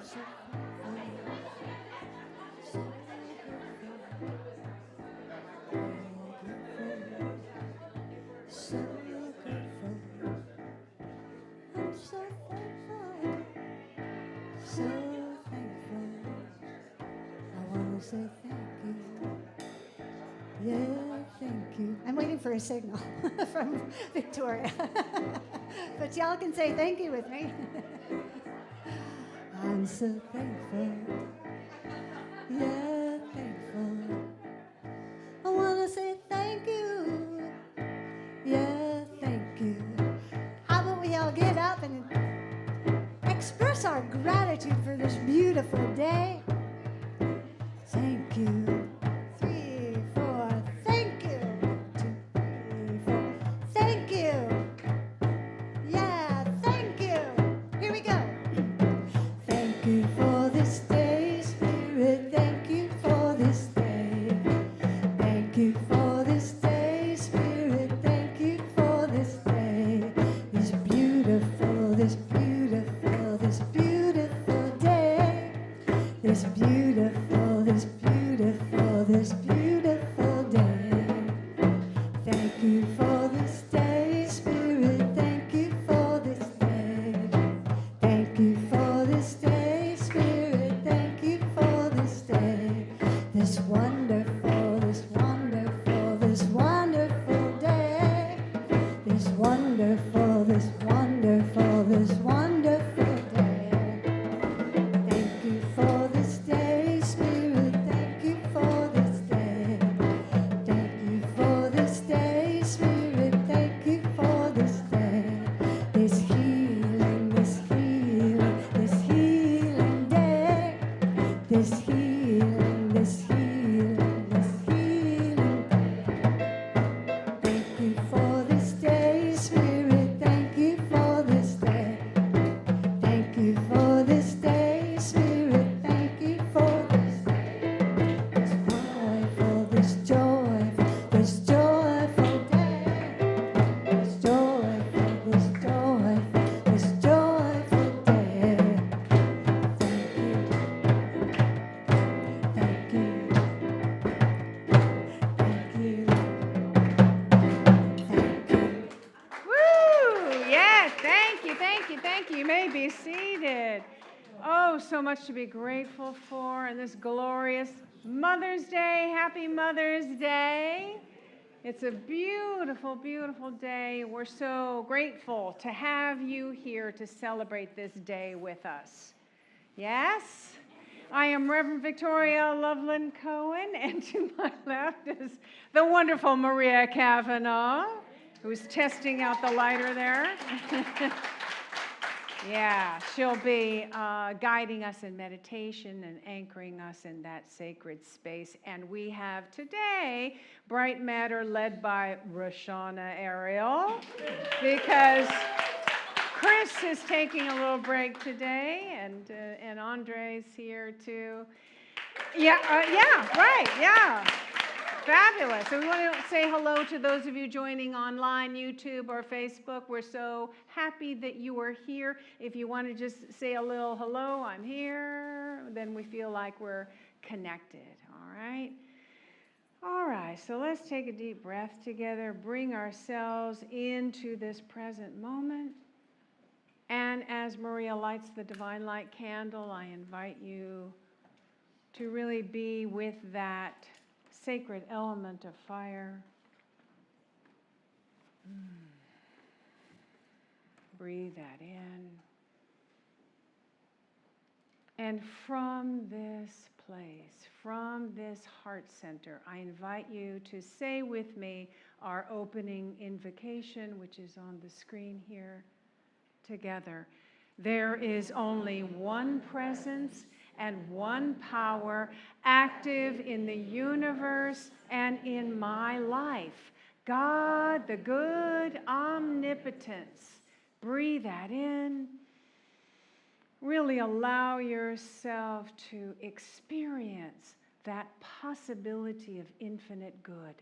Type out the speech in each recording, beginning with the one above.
so grateful. I'm so thankful, so thankful. I want to say thank you. Yeah, thank you. I'm waiting for a signal from Victoria. But y'all can say thank you with me. I'm so thankful. Yeah, thankful. I want to say thank you. Yeah, thank you. How about we all get up and express our gratitude for this beautiful day? Thank you. 3, 4. Thank you. 2, 3, 4. Thank you. Yeah, thank you. Here we go. Thank you for this day, Spirit. Thank you for this day. Thank you for this day, Spirit. Thank you for this day. This beautiful, this beautiful, this beautiful day. This beautiful, this beautiful, this beautiful day. Thank you for this day, Spirit. Thank you for this day. Thank you for this day, Spirit. Thank you for this day. This wonderful, this wonderful, this wonderful day. This wonderful, this wonderful, this wonderful day. Thank you for this day, Spirit. Thank you for this day. Thank you for this day, Spirit. Thank you for this day. This healing, this healing, this healing day. This healing, this healing, this healing day. Thank you for this day, Spirit. Thank you for this day. Thank you for this day, Spirit. Thank you for this day. This joyful, this joyful day. This joyful, this joyful, this joyful day. Thank you. Thank you. Thank you. Woo! Yes, thank you, thank you, thank you. You may be seated. Oh, so much to be grateful for in this glorious Mother's Day. Happy Mother's Day. It's a beautiful, beautiful day. We're so grateful to have you here to celebrate this day with us. Yes? I am Reverend Victoria Loveland-Coen, and to my left is the wonderful Maria Kavanaugh, who's testing out the lighter there. Yeah, she'll be guiding us in meditation and anchoring us in that sacred space. And we have today Bright Matter led by Roshana Ariel, because Chris is taking a little break today, and Andre's here too. Yeah, right, yeah. Fabulous. So we want to say hello to those of you joining online, YouTube or Facebook. We're so happy that you are here. If you want to just say a little hello, I'm here, then we feel like we're connected, all right? All right, so let's take a deep breath together, bring ourselves into this present moment. And as Maria lights the Divine Light candle, I invite you to really be with that sacred element of fire. Breathe that in. And from this place, from this heart center, I invite you to say with me our opening invocation, which is on the screen here, together. There is only one presence and one power active in the universe and in my life. God, the good omnipotence. Breathe that in. Really allow yourself to experience that possibility of infinite good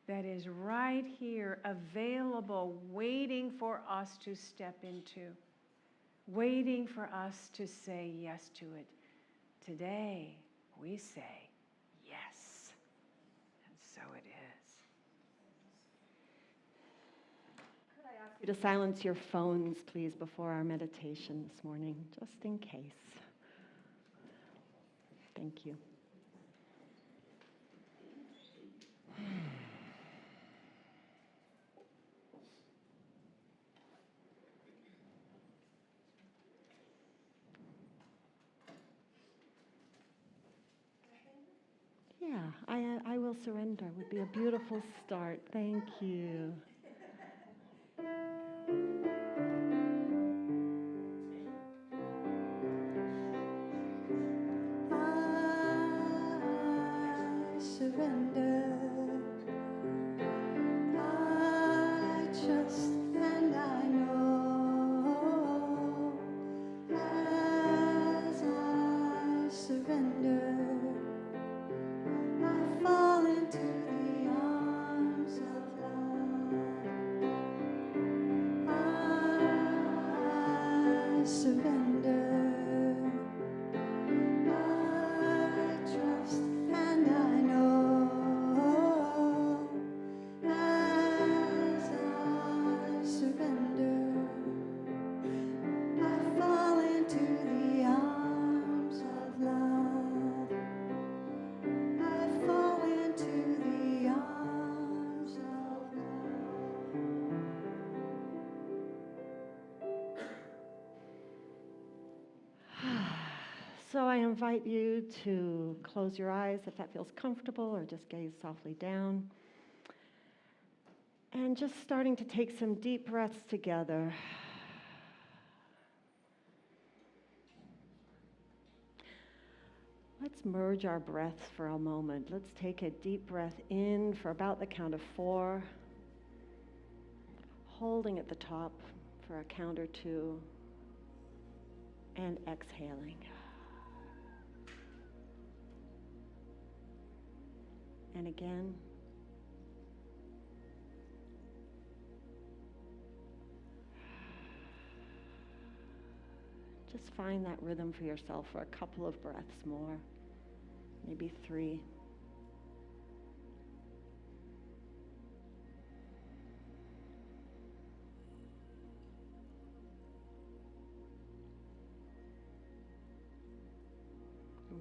that is right here, available, waiting for us to step into. waiting for us to say yes to it. Today, we say yes. And so it is. Could I ask you to silence your phones, please, before our meditation this morning, just in case? Thank you. Yeah, I will surrender. Would be a beautiful start. Thank you. I surrender. I trust and I know as I surrender, I fall into the arms of love. I surrender. I trust and I know as I surrender, I fall into the arms of love. I fall into the arms of So I invite you to close your eyes if that feels comfortable, or just gaze softly down. And just starting to take some deep breaths together. Let's merge our breaths for a moment. Let's take a deep breath in for about the count of 4, holding at the top for a count or 2, and exhaling. And again. Just find that rhythm for yourself for a couple of breaths more, maybe 3.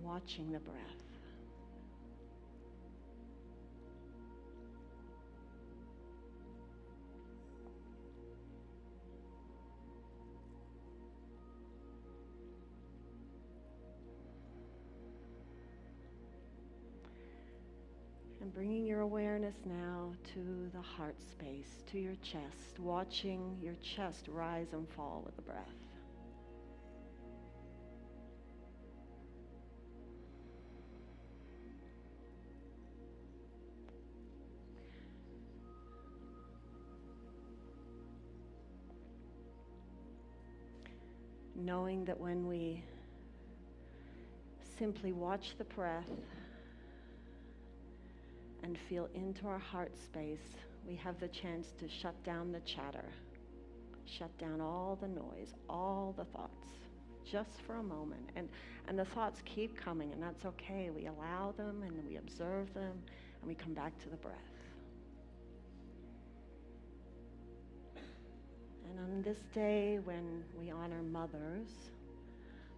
Watching the breath. And bringing your awareness now to the heart space, to your chest, watching your chest rise and fall with the breath. Knowing that when we simply watch the breath and feel into our heart space, we have the chance to shut down the chatter, shut down all the noise, all the thoughts, just for a moment. And the thoughts keep coming, and that's okay. We allow them, and we observe them, and we come back to the breath. And on this day, when we honor mothers,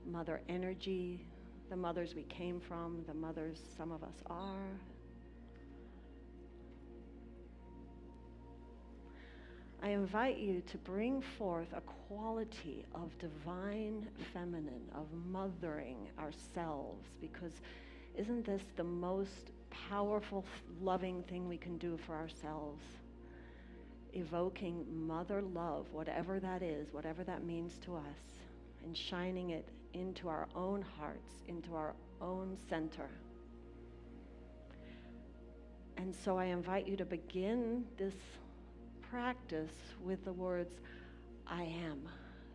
mother energy, the mothers we came from, the mothers some of us are, I invite you to bring forth a quality of divine feminine, of mothering ourselves, because isn't this the most powerful, loving thing we can do for ourselves? Evoking mother love, whatever that is, whatever that means to us, and shining it into our own hearts, into our own center. And so I invite you to begin this practice with the words, I am,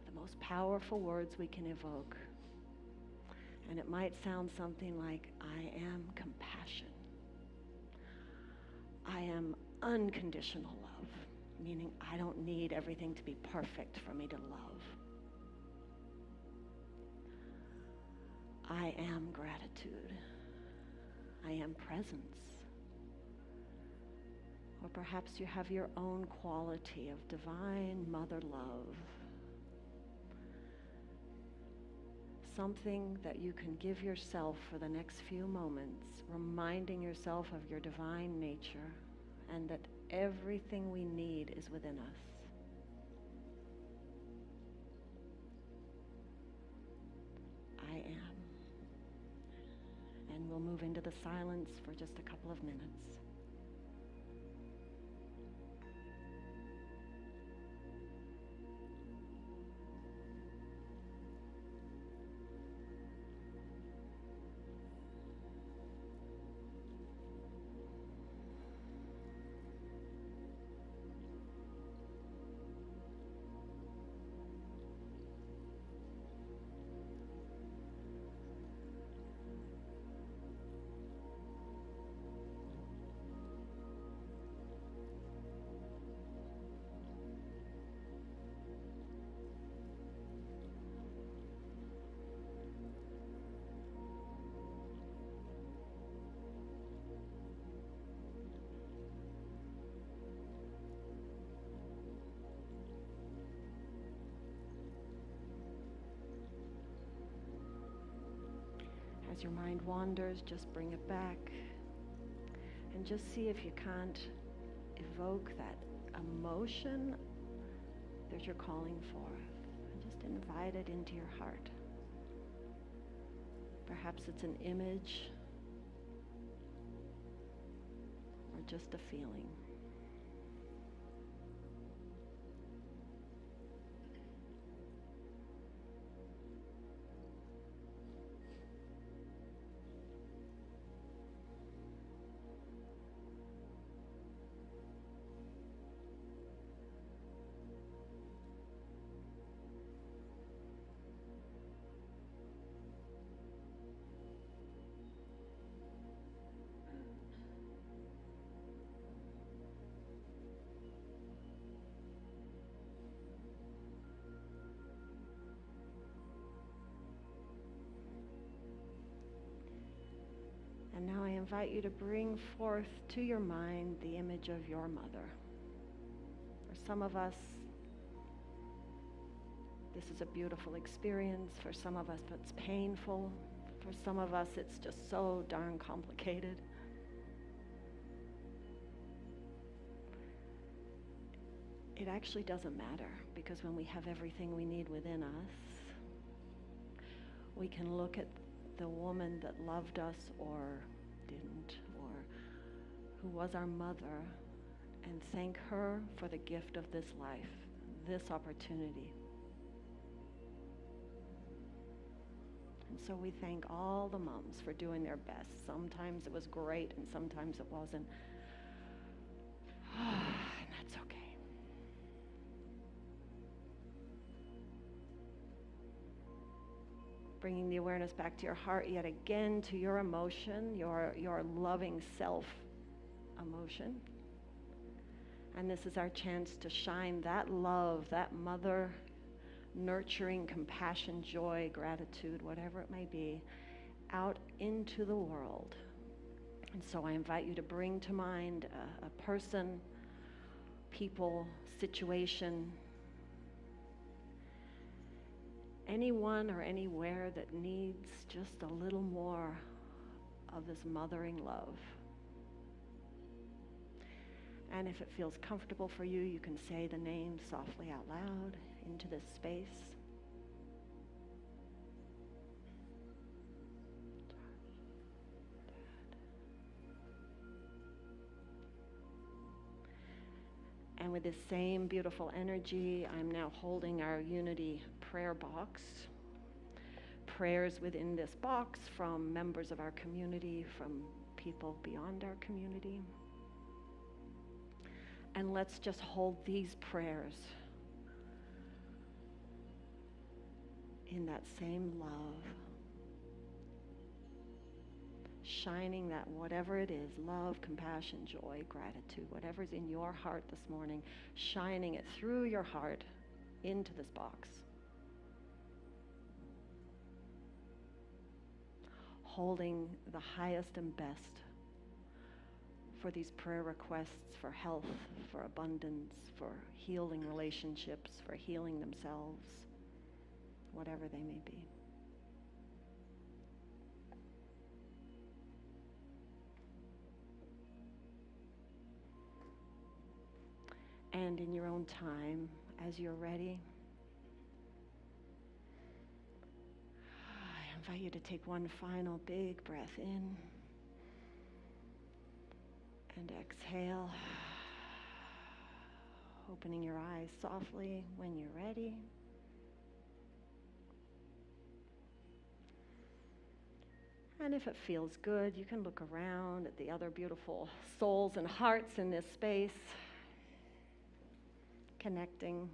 the most powerful words we can evoke. And it might sound something like, I am compassion. I am unconditional love, meaning I don't need everything to be perfect for me to love. I am gratitude. I am presence. Or perhaps you have your own quality of divine mother love. Something that you can give yourself for the next few moments, reminding yourself of your divine nature and that everything we need is within us. I am. And we'll move into the silence for just a couple of minutes. As your mind wanders, just bring it back and just see if you can't evoke that emotion that you're calling forth. And just invite it into your heart. Perhaps it's an image or just a feeling. And now I invite you to bring forth to your mind the image of your mother. For some of us, this is a beautiful experience. For some of us, it's painful. For some of us, it's just so darn complicated. It actually doesn't matter, because when we have everything we need within us, we can look at the woman that loved us or didn't, or who was our mother, and thank her for the gift of this life, this opportunity. And so we thank all the moms for doing their best. Sometimes it was great and sometimes it wasn't. And that's okay. Bringing the awareness back to your heart yet again, to your emotion, your loving self emotion. And this is our chance to shine that love, that mother nurturing compassion, joy, gratitude, whatever it may be, out into the world. And so I invite you to bring to mind a person, people, situation, anyone or anywhere that needs just a little more of this mothering love. And if it feels comfortable for you, you can say the name softly out loud into this space. And with this same beautiful energy, I'm now holding our unity prayer box. Prayers within this box from members of our community, from people beyond our community. And let's just hold these prayers in that same love, shining that whatever it is, love, compassion, joy, gratitude, whatever's in your heart this morning, shining it through your heart into this box. holding the highest and best for these prayer requests for health, for abundance, for healing relationships, for healing themselves, whatever they may be. And in your own time, as you're ready, I invite you to take one final big breath in and exhale, opening your eyes softly when you're ready. And if it feels good, you can look around at the other beautiful souls and hearts in this space, connecting.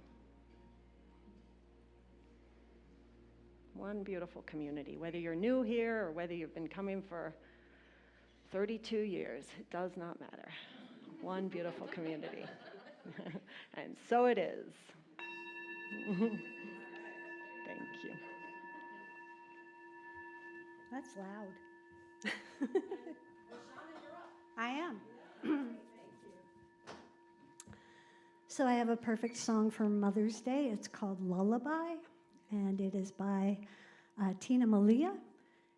One beautiful community, whether you're new here or whether you've been coming for 32 years, it does not matter. One beautiful community. And so it is. Thank you. That's loud. I am. So I have a perfect song for Mother's Day. It's called Lullaby, and it is by Tina Malia.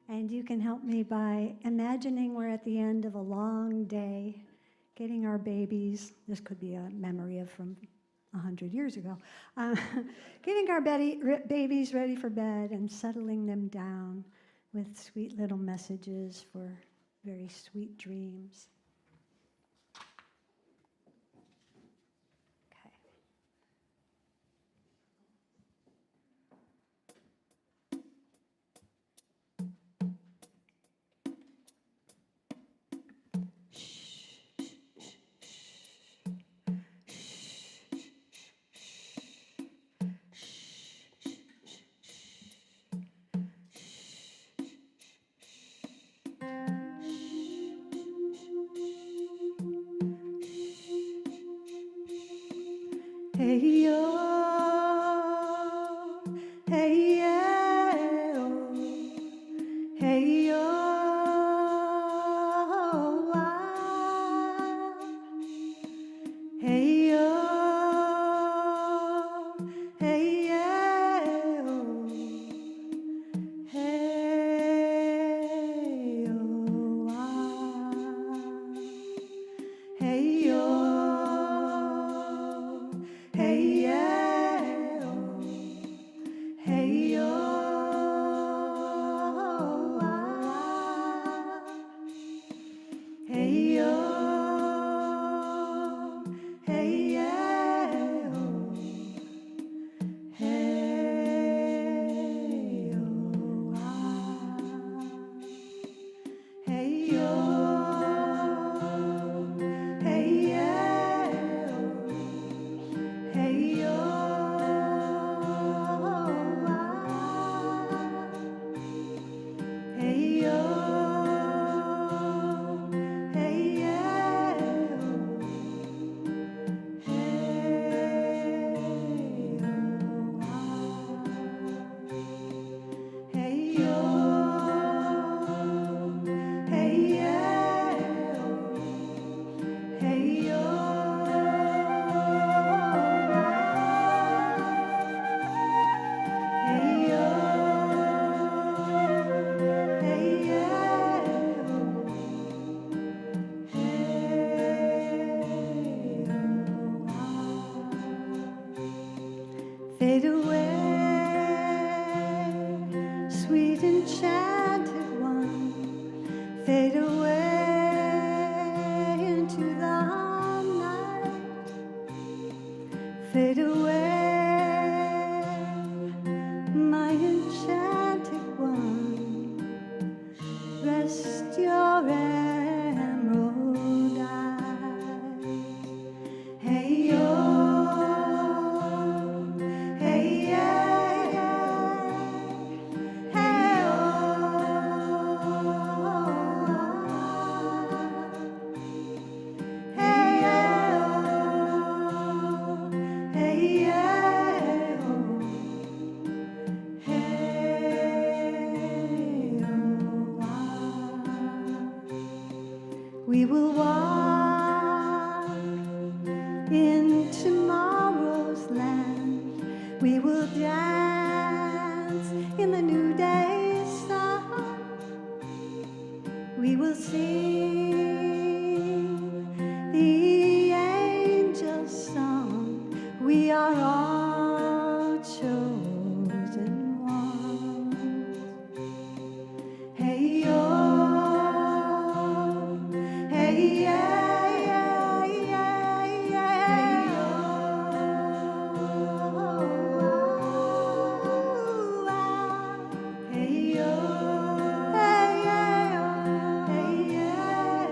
And you can help me by imagining we're at the end of a long day, getting our babies, this could be a memory of from 100 years ago, getting our babies ready for bed and settling them down with sweet little messages for very sweet dreams. Okay. Hey yo, hey yeah, oh. Hey yo, ah. Hey yo, hey yeah, oh. Hey yo, ah. Hey yo. Hey, yeah. We will walk in tomorrow's land. We will dance in the new day's sun. We will sing the angel's song. We are all chosen ones. Hey, yo. Hey, yeah, yeah, yeah, yeah. Hey, yo. Hey, yeah, hey, yeah.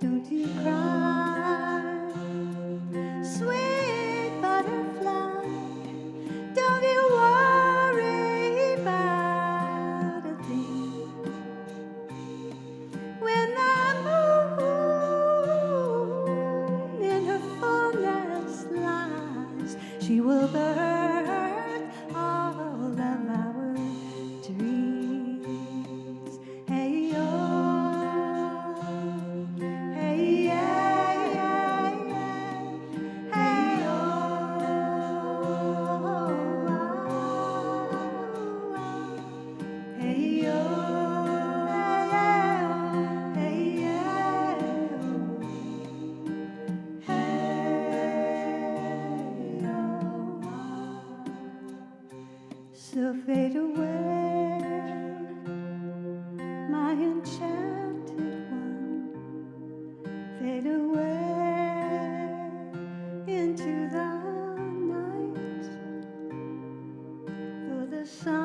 Don't you cry, sweet butterfly. Don't you worry about a thing. When the moon in her fullness lies, she will birth all of our dreams. Hey, yo. Hey, yeah, yeah, yeah. Hey, hey, yo. Hey, yeah. So fade away, my enchanted one. Fade away into the night. Though the sun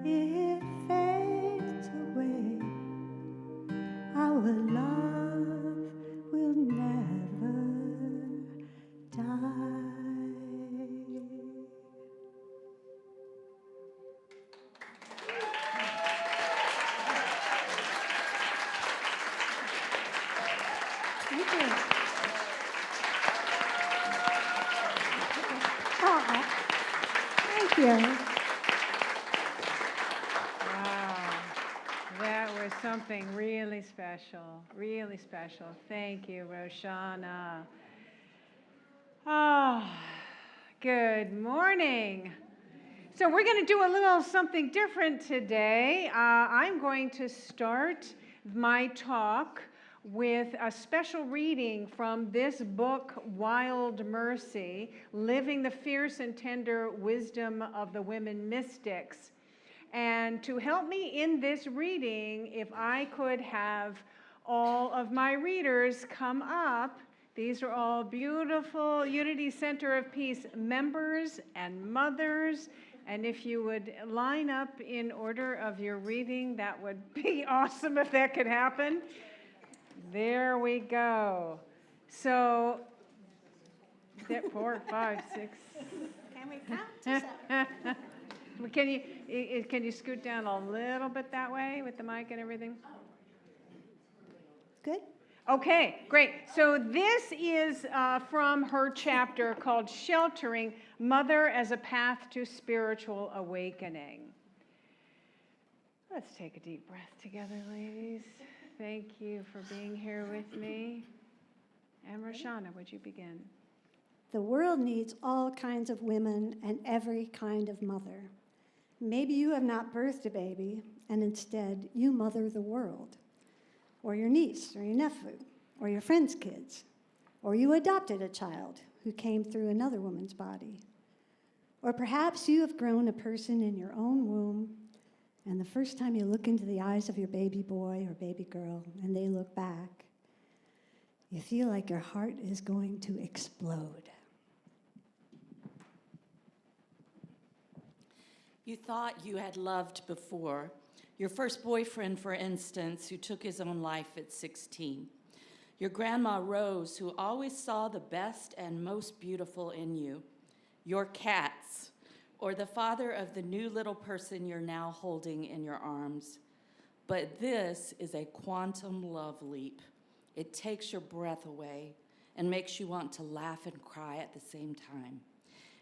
it fades away, our love will never die. Thank you. Oh, thank you. Wow, that was something really special, really special. Thank you, Roshana. Oh, good morning. So we're going to do a little something different today. I'm going to start my talk with a special reading from this book, Wild Mercy, Living the Fierce and Tender Wisdom of the Women Mystics. And to help me in this reading, if I could have all of my readers come up. These are all beautiful Unity Center of Peace members and mothers. And if you would line up in order of your reading, that would be awesome if that could happen. There we go. So, 4, 5, 6. Can we count to 7? Can you scoot down a little bit that way with the mic and everything? Good? Okay, great. So this is from her chapter called Sheltering Mother as a Path to Spiritual Awakening. Let's take a deep breath together, ladies. Thank you for being here with me. And Roshana, would you begin? The world needs all kinds of women and every kind of mother. Maybe you have not birthed a baby, and instead you mother the world, or your niece, or your nephew, or your friend's kids, or you adopted a child who came through another woman's body. Or perhaps you have grown a person in your own womb, and the first time you look into the eyes of your baby boy or baby girl, and they look back, you feel like your heart is going to explode. You thought you had loved before. Your first boyfriend, for instance, who took his own life at 16. Your grandma Rose, who always saw the best and most beautiful in you. Your cats, or the father of the new little person you're now holding in your arms. But this is a quantum love leap. It takes your breath away and makes you want to laugh and cry at the same time.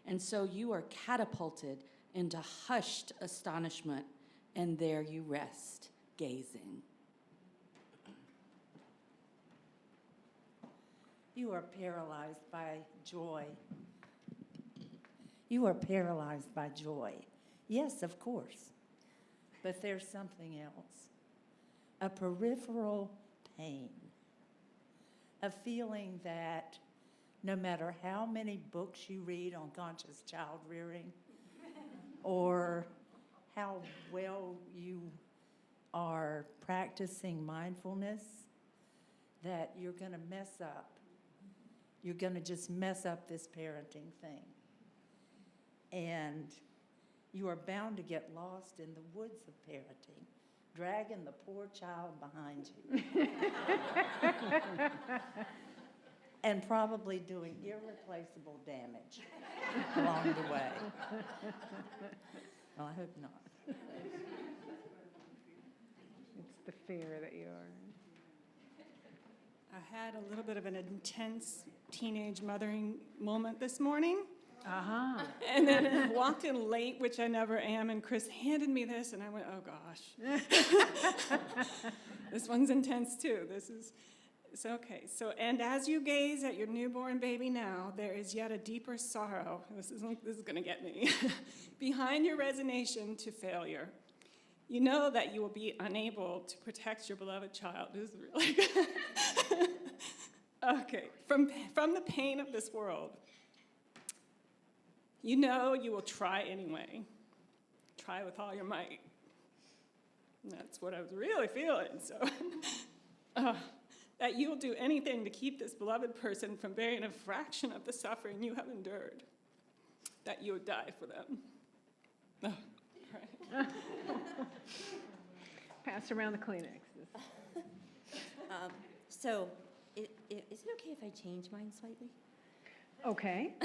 And so you are catapulted into hushed astonishment, and there you rest, gazing. You are paralyzed by joy. You are paralyzed by joy. Yes, of course. But there's something else. A peripheral pain. A feeling that no matter how many books you read on conscious child rearing, or how well you are practicing mindfulness, that you're going to mess up. You're going to just mess up this parenting thing. And you are bound to get lost in the woods of parenting, dragging the poor child behind you. And probably doing irreplaceable damage along the way. Well, I hope not. It's the fear that you are. I had a little bit of an intense teenage mothering moment this morning. Uh-huh. And then I walked in late, which I never am, and Chris handed me this, and I went, oh gosh. This one's intense too. It's okay. So, and as you gaze at your newborn baby now, there is yet a deeper sorrow. This is going to get me. Behind your resignation to failure. You know that you will be unable to protect your beloved child. This is really good. Okay. From the pain of this world. You know you will try anyway. Try with all your might. And that's what I was really feeling. So, that you will do anything to keep this beloved person from bearing a fraction of the suffering you have endured. That you would die for them. Oh, right. Pass around the Kleenex. So, is it okay if I change mine slightly? Okay.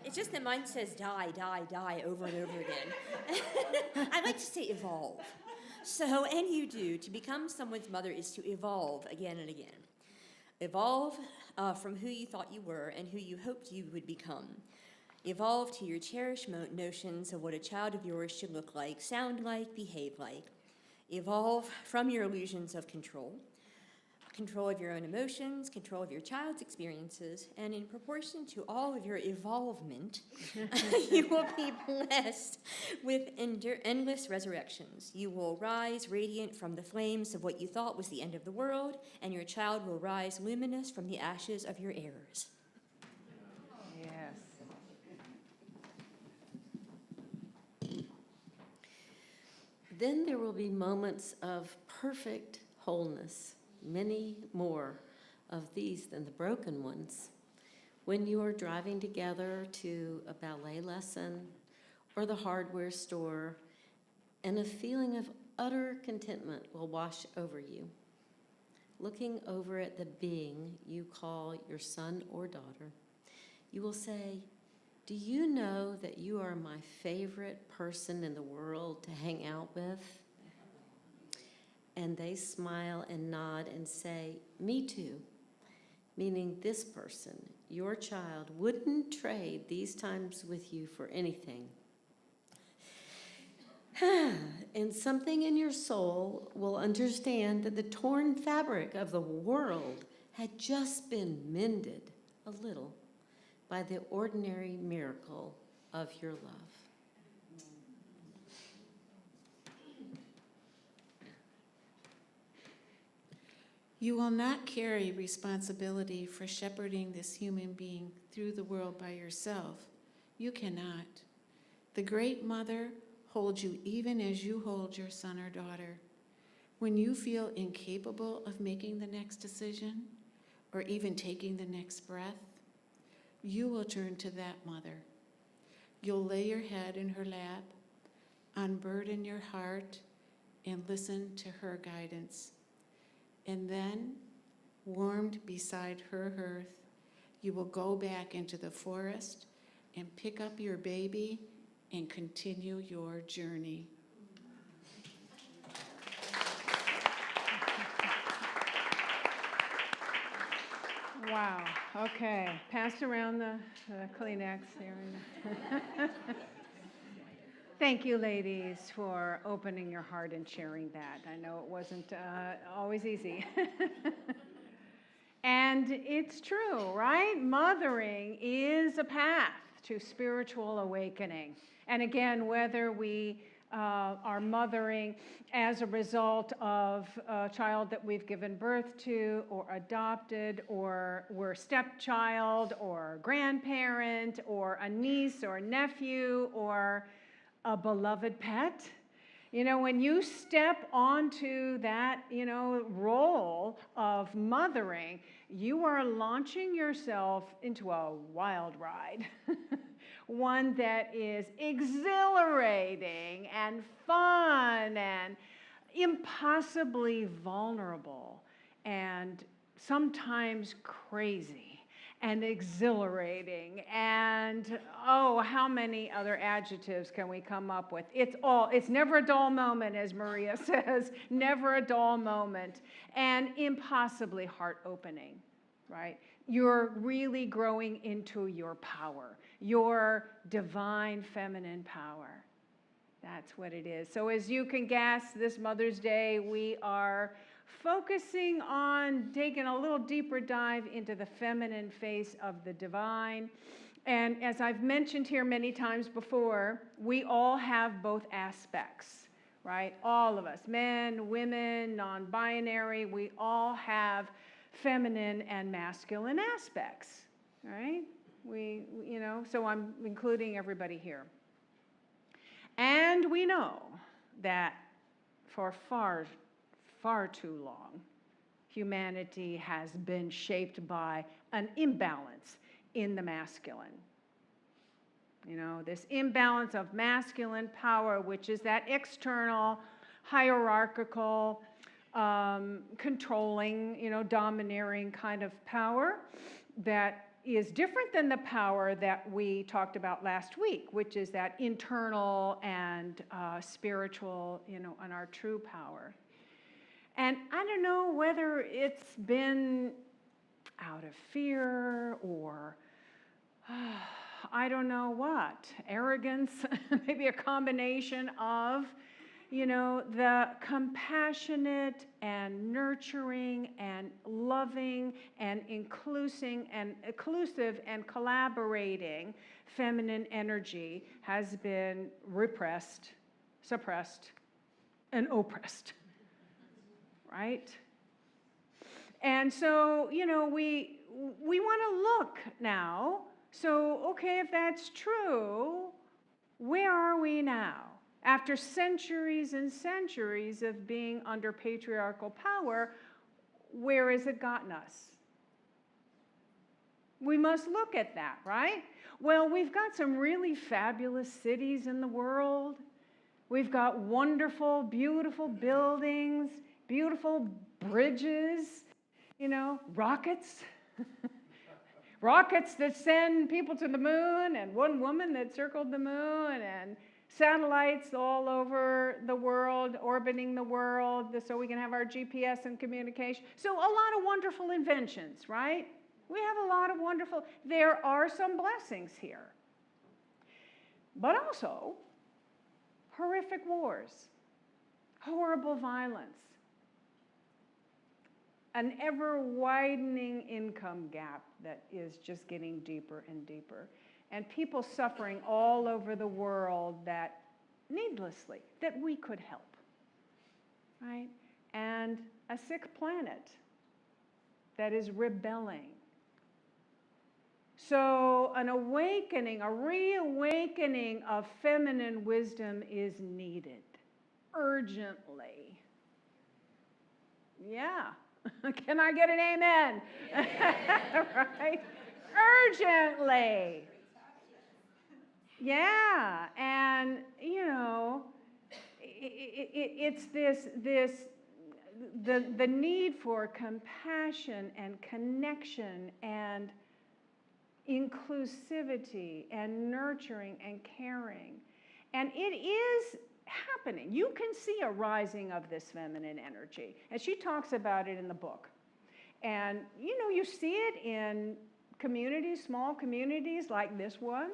It's just that mine says die, die, die over and over again. I like to say evolve. So, and you do. To become someone's mother is to evolve again and again. Evolve from who you thought you were and who you hoped you would become. Evolve to your cherished notions of what a child of yours should look like, sound like, behave like. Evolve from your illusions of control of your own emotions, control of your child's experiences, and in proportion to all of your evolvement, you will be blessed with endless resurrections. You will rise radiant from the flames of what you thought was the end of the world, and your child will rise luminous from the ashes of your errors. Yes. Then there will be moments of perfect wholeness, many more of these than the broken ones, when you are driving together to a ballet lesson or the hardware store, and a feeling of utter contentment will wash over you. Looking over at the being you call your son or daughter, you will say, "Do you know that you are my favorite person in the world to hang out with?" And they smile and nod and say, "Me too," meaning this person, your child, wouldn't trade these times with you for anything. And something in your soul will understand that the torn fabric of the world had just been mended a little by the ordinary miracle of your love. You will not carry responsibility for shepherding this human being through the world by yourself. You cannot. The Great Mother holds you even as you hold your son or daughter. When you feel incapable of making the next decision or even taking the next breath, you will turn to that mother. You'll lay your head in her lap, unburden your heart, and listen to her guidance. And then, warmed beside her hearth, you will go back into the forest and pick up your baby and continue your journey. Wow. Okay. Pass around the Kleenex here. Thank you, ladies, for opening your heart and sharing that. I know it wasn't always easy. And it's true, right? Mothering is a path to spiritual awakening. And again, whether we are mothering as a result of a child that we've given birth to, or adopted, or we're stepchild, or grandparent, or a niece or nephew, or a beloved pet. You know, when you step onto that, role of mothering, you are launching yourself into a wild ride. One that is exhilarating and fun and impossibly vulnerable and sometimes crazy and exhilarating, and oh, how many other adjectives can we come up with? It's never a dull moment, as Maria says, never a dull moment, and impossibly heart-opening, right? You're really growing into your power, your divine feminine power. That's what it is. So as you can guess, this Mother's Day, we are focusing on taking a little deeper dive into the feminine face of the divine. And as I've mentioned here many times before, we all have both aspects, right? All of us, men, women, non-binary, we all have feminine and masculine aspects, right? So I'm including everybody here. And we know that for far too long, humanity has been shaped by an imbalance in the masculine. This imbalance of masculine power, which is that external, hierarchical, controlling, domineering kind of power that is different than the power that we talked about last week, which is that internal and spiritual, and our true power. And I don't know whether it's been out of fear or I don't know what, arrogance, maybe a combination of, the compassionate and nurturing and loving and inclusive and collaborating feminine energy has been repressed, suppressed, and oppressed. Right? And so, we want to look now. So, okay, if that's true, where are we now? After centuries and centuries of being under patriarchal power, where has it gotten us? We must look at that, right? Well, we've got some really fabulous cities in the world. We've got wonderful, beautiful buildings, beautiful bridges, rockets. Rockets that send people to the moon, and one woman that circled the moon, and satellites all over the world, orbiting the world, so we can have our GPS and communication. So a lot of wonderful inventions, right? We have a lot of wonderful, there are some blessings here. But also, horrific wars, horrible violence, an ever-widening income gap that is just getting deeper and deeper, and people suffering all over the world that, needlessly, that we could help, right? And a sick planet that is rebelling. So an awakening, a reawakening of feminine wisdom is needed, urgently. Yeah. Can I get an amen? Right? Urgently. Yeah, and it's the need for compassion and connection and inclusivity and nurturing and caring. And it is happening. You can see a rising of this feminine energy. And she talks about it in the book. And you see it in communities, small communities like this one,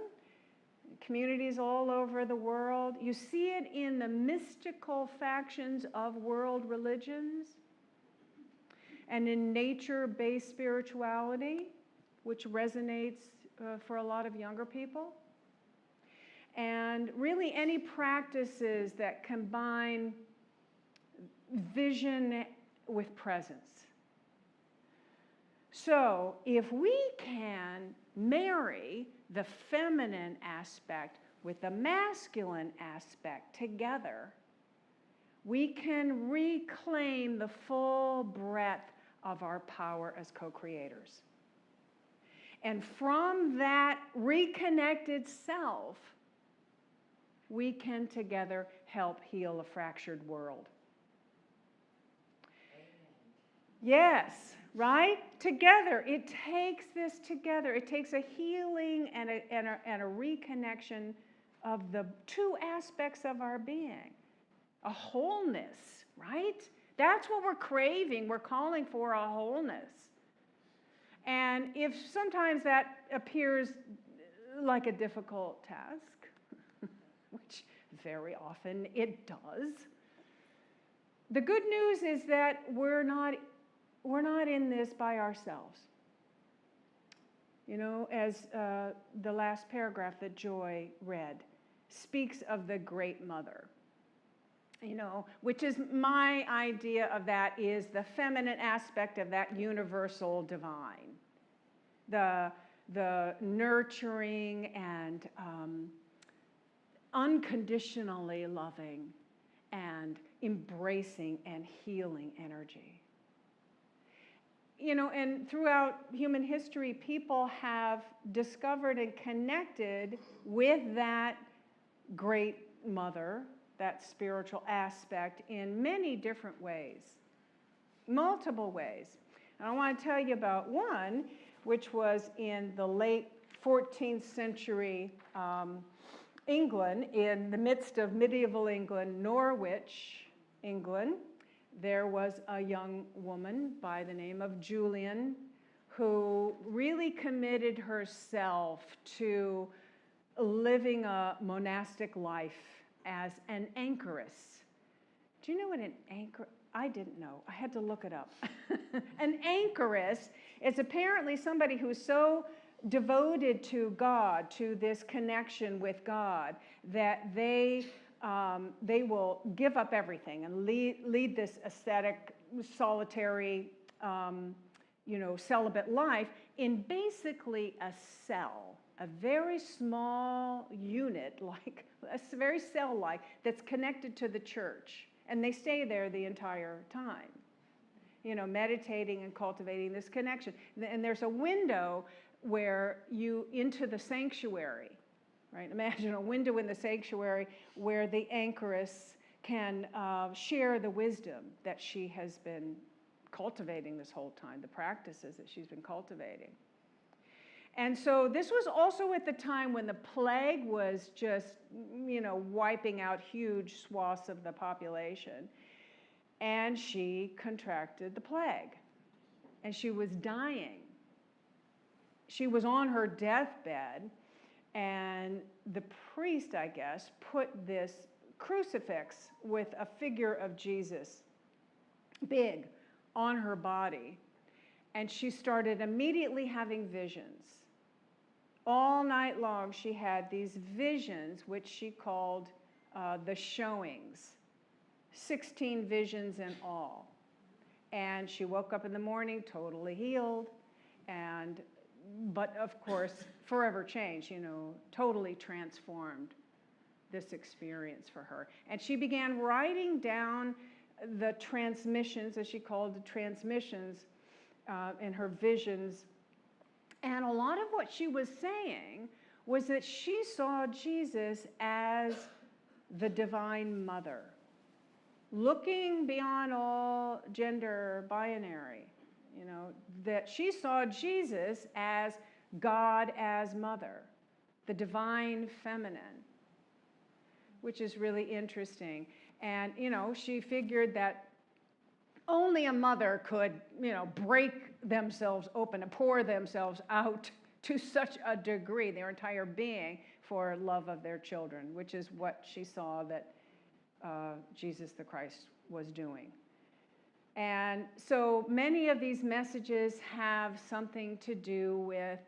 communities all over the world. You see it in the mystical factions of world religions and in nature-based spirituality, which resonates for a lot of younger people. And really any practices that combine vision with presence. So if we can marry the feminine aspect with the masculine aspect together, we can reclaim the full breadth of our power as co-creators. And from that reconnected self, we can together help heal a fractured world. Yes, right? Together. It takes this together. It takes a healing and a reconnection of the two aspects of our being. A wholeness, right? That's what we're craving. We're calling for a wholeness. And if sometimes that appears like a difficult task, which very often it does, the good news is that we're not in this by ourselves. As the last paragraph that Joy read speaks of the Great Mother, which is my idea of that is the feminine aspect of that universal divine, the nurturing and unconditionally loving and embracing and healing energy. And throughout human history, people have discovered and connected with that great mother, that spiritual aspect, in many different ways, multiple ways. And I want to tell you about one, which was in the late 14th century England, in the midst of medieval England, Norwich, England. There was a young woman by the name of Julian who really committed herself to living a monastic life as an anchoress. Do you know what an anchor? I didn't know. I had to look it up. An anchoress is apparently somebody who's so devoted to God, to this connection with God, that they will give up everything and lead this ascetic, solitary, celibate life in basically a cell, a very small unit, like very cell-like, that's connected to the church. And they stay there the entire time, meditating and cultivating this connection. And there's a window into the sanctuary. Right? Imagine a window in the sanctuary where the anchoress can share the wisdom that she has been cultivating this whole time, the practices that she's been cultivating. And so this was also at the time when the plague was just, wiping out huge swaths of the population. And she contracted the plague. And she was dying. She was on her deathbed. And the priest, I guess, put this crucifix with a figure of Jesus, big, on her body. And she started immediately having visions. All night long, she had these visions, which she called the showings, 16 visions in all. And she woke up in the morning totally healed, but of course, forever changed, totally transformed this experience for her. And she began writing down the transmissions, as she called the transmissions, in her visions. And a lot of what she was saying was that she saw Jesus as the divine mother, looking beyond all gender binary, that she saw Jesus as God as mother, the divine feminine, which is really interesting. And, she figured that only a mother could, break themselves open and pour themselves out to such a degree, their entire being, for love of their children, which is what she saw that Jesus the Christ was doing. And so many of these messages have something to do with,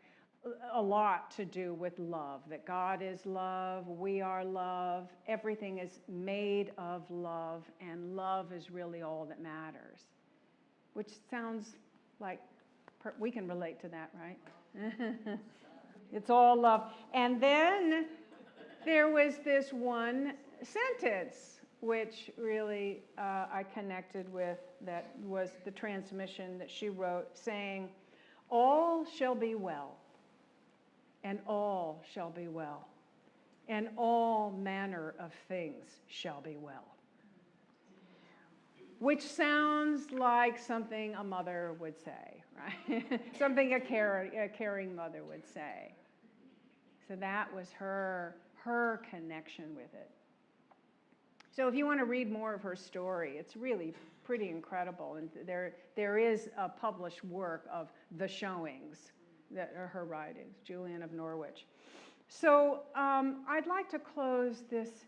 a lot to do with love, that God is love, we are love, everything is made of love, and love is really all that matters. Which sounds like we can relate to that, right? It's all love. And then there was this one sentence which really I connected with, that was the transmission that she wrote, saying, "All shall be well, and all shall be well, and all manner of things shall be well." Which sounds like something a mother would say, right? Something a caring mother would say. So that was her connection with it. So if you want to read more of her story, it's really pretty incredible. And there is a published work of the showings that are her writings, Julian of Norwich. So I'd like to close this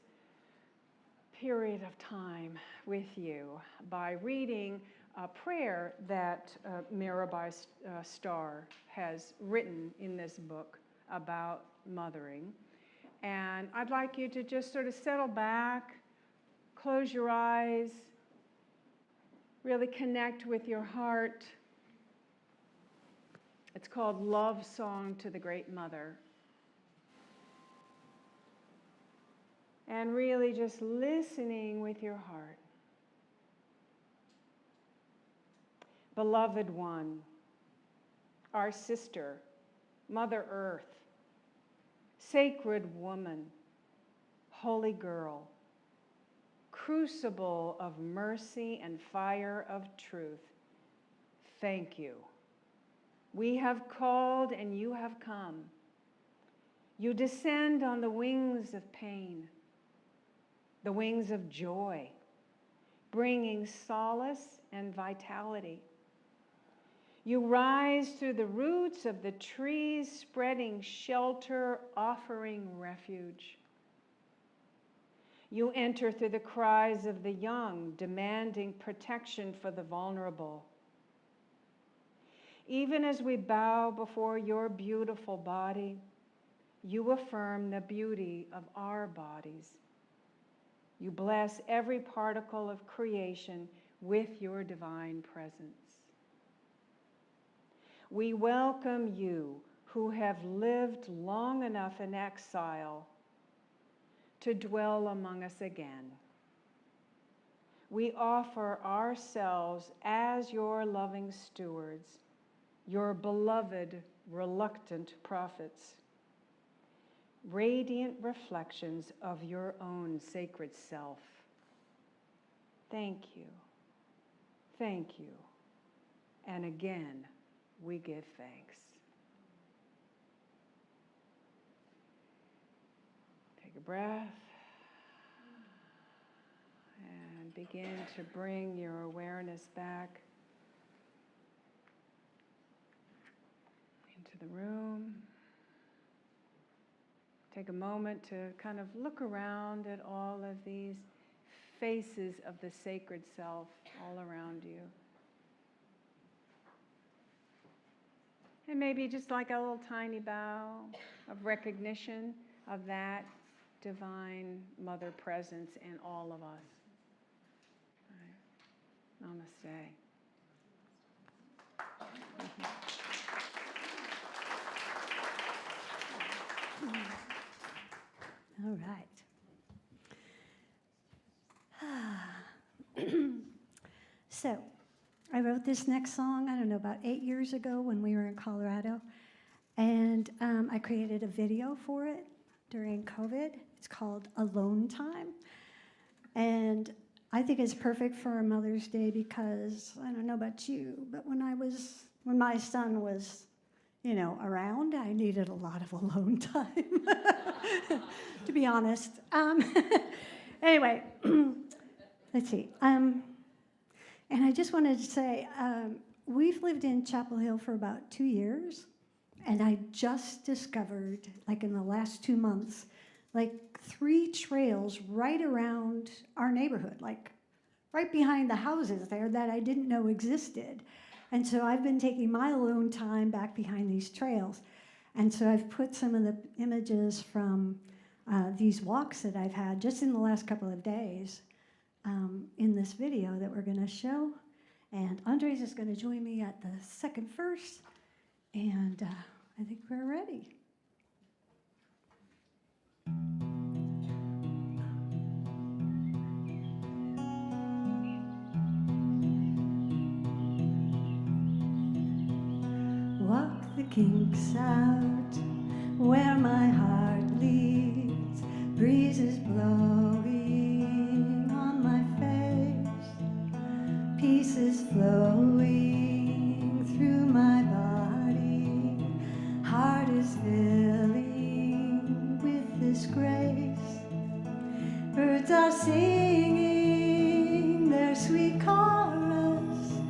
period of time with you by reading a prayer that Mirabai Starr has written in this book about mothering. And I'd like you to just sort of settle back, close your eyes, really connect with your heart. It's called Love Song to the Great Mother. And really just listening with your heart. Beloved one, our sister, Mother Earth, sacred woman, holy girl, crucible of mercy and fire of truth, thank you. We have called and you have come. You descend on the wings of pain, the wings of joy, bringing solace and vitality. You rise through the roots of the trees, spreading shelter, offering refuge. You enter through the cries of the young, demanding protection for the vulnerable. Even as we bow before your beautiful body, you affirm the beauty of our bodies. You bless every particle of creation with your divine presence. We welcome you who have lived long enough in exile to dwell among us again. We offer ourselves as your loving stewards, your beloved reluctant prophets, radiant reflections of your own sacred self. Thank you. Thank you. And again, we give thanks. Take a breath and begin to bring your awareness back into the room. Take a moment to kind of look around at all of these faces of the sacred self all around you. And maybe just like a little tiny bow of recognition of that divine mother presence in all of us. All right. Namaste. All right. So, I wrote this next song, I don't know, about 8 years ago when we were in Colorado. And I created a video for it during COVID. It's called Alone Time. And I think it's perfect for a Mother's Day because, I don't know about you, but when my son was, around, I needed a lot of alone time, to be honest. Anyway, let's see. And I just wanted to say, we've lived in Chapel Hill for about 2 years, and I just discovered, like in the last 2 months, like 3 trails right around our neighborhood, like right behind the houses there that I didn't know existed. And so I've been taking my alone time back behind these trails. And so I've put some of the images from these walks that I've had just in the last couple of days in this video that we're going to show. And Andres is going to join me at the second verse. And I think we're ready. Walk the kinks out where my heart leads, breezes blowing on my face, pieces flowing through my body, heart is filling with this grace. Birds are singing their sweet chorus,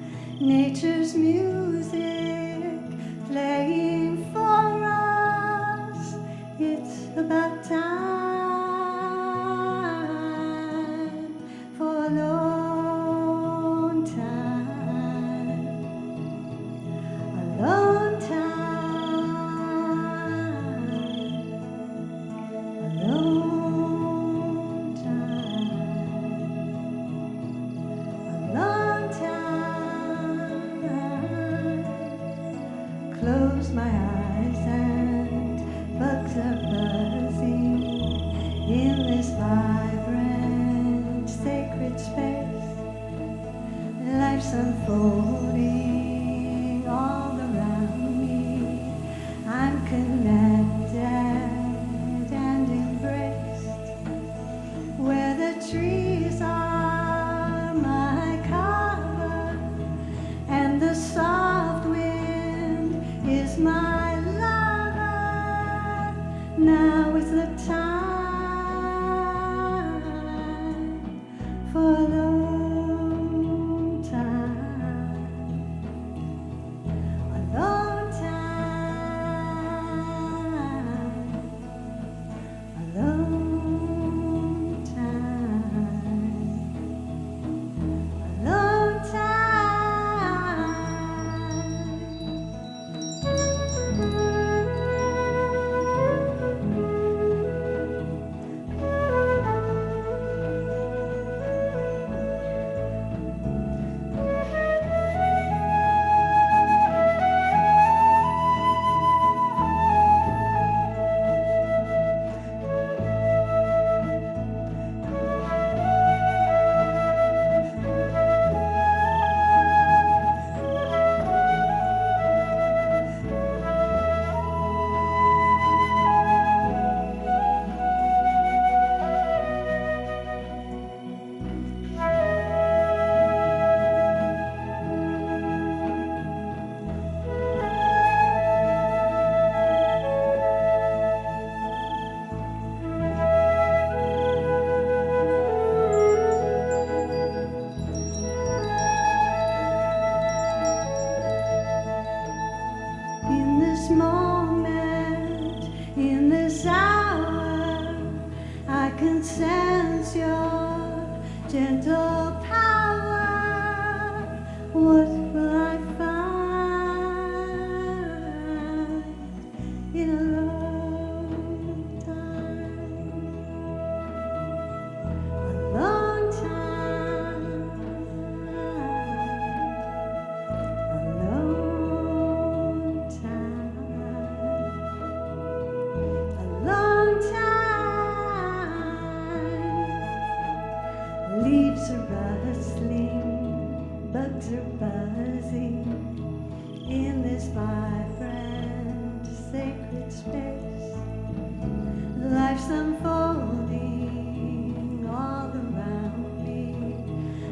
nature's music playing for us. It's about time for alone time, alone time, alone time, alone time. Close my eyes and bugs are buzzing in this vibrant, sacred space. Life's unfolding all around me. I'm connected and embraced. Where the trees are my cover and the soft wind is my lover. Now is the time for alone time, alone time, alone time, alone in this moment, in this hour, I can sense your gentle power. What will I find in alone time? Alone time. Alone time, alone time. Leaves are rustling, bugs are buzzing in this vibrant, unfolding all around me.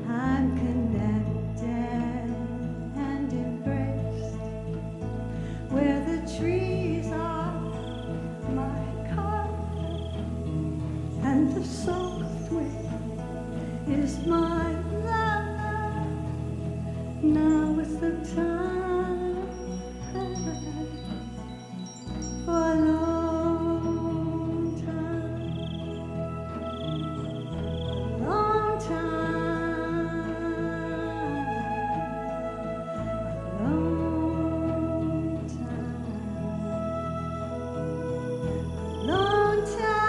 I'm connected and embraced. Where the trees are my carpet, and the soft wind is my love. Now is the time for a long time, long time, long time, long time.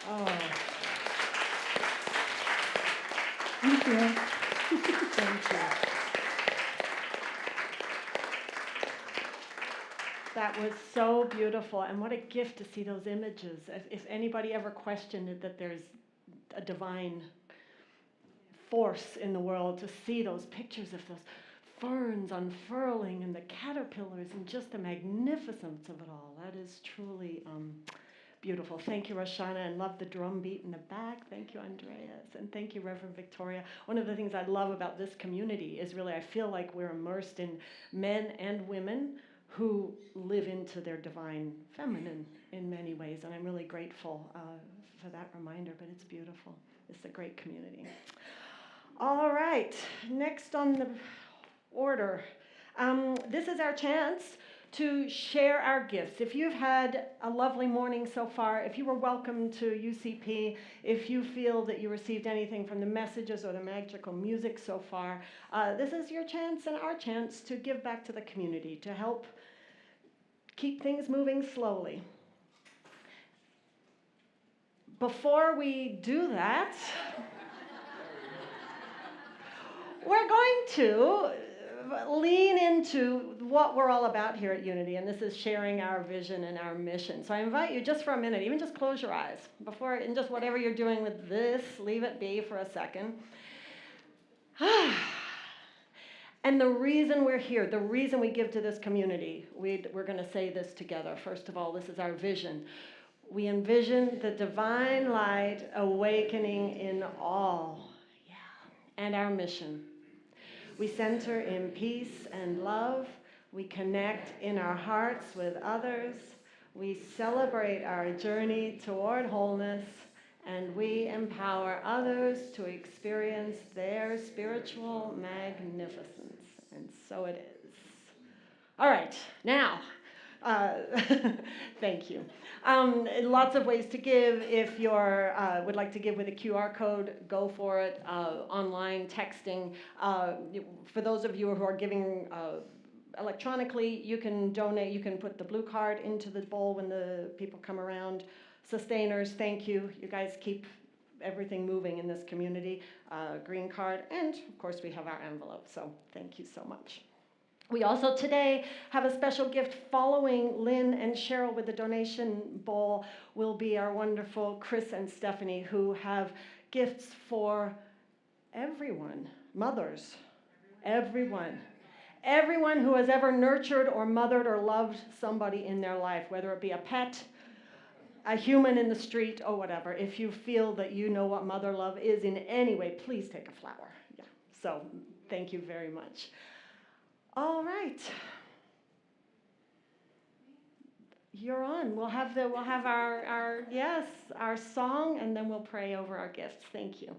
Oh, Thank you. thank you. That was so beautiful, and what a gift to see those images. If anybody ever questioned it, that there's a divine force in the world, to see those pictures of those ferns unfurling and the caterpillars and just the magnificence of it all. That is truly beautiful. Thank you, Roshana, and love the drum beat in the back. Thank you, Andreas, and thank you, Reverend Victoria. One of the things I love about this community is really I feel like we're immersed in men and women who live into their divine feminine in many ways, and I'm really grateful for that reminder, but it's beautiful. It's a great community. All right, next on the order. This is our chance to share our gifts. If you've had a lovely morning so far, if you were welcome to UCP, if you feel that you received anything from the messages or the magical music so far, this is your chance and our chance to give back to the community, to help keep things moving slowly. Before we do that, we're going to lean into what we're all about here at Unity, and this is sharing our vision and our mission. So I invite you just for a minute, even just close your eyes before, and just whatever you're doing with this, leave it be for a second. And the reason we're here, the reason we give to this community, we're going to say this together. First of all, this is our vision. We envision the divine light awakening in all. Yeah. And our mission. We center in peace and love. We connect in our hearts with others. We celebrate our journey toward wholeness. And we empower others to experience their spiritual magnificence. And so it is. All right, now, thank you. Lots of ways to give. If you would like to give with a QR code, go for it. Online, texting. For those of you who are giving electronically, you can donate. You can put the blue card into the bowl when the people come around. Sustainers, thank you. You guys keep everything moving in this community. Green card, and of course we have our envelope, so thank you so much. We also today have a special gift following Lynn and Cheryl with the donation bowl will be our wonderful Chris and Stephanie, who have gifts for everyone, mothers, everyone who has ever nurtured or mothered or loved somebody in their life, whether it be a pet, a human in the street, or whatever. If you feel that you know what mother love is in any way, please take a flower. Yeah. So thank you very much. All right. You're on. We'll have our song, and then we'll pray over our gifts. Thank you.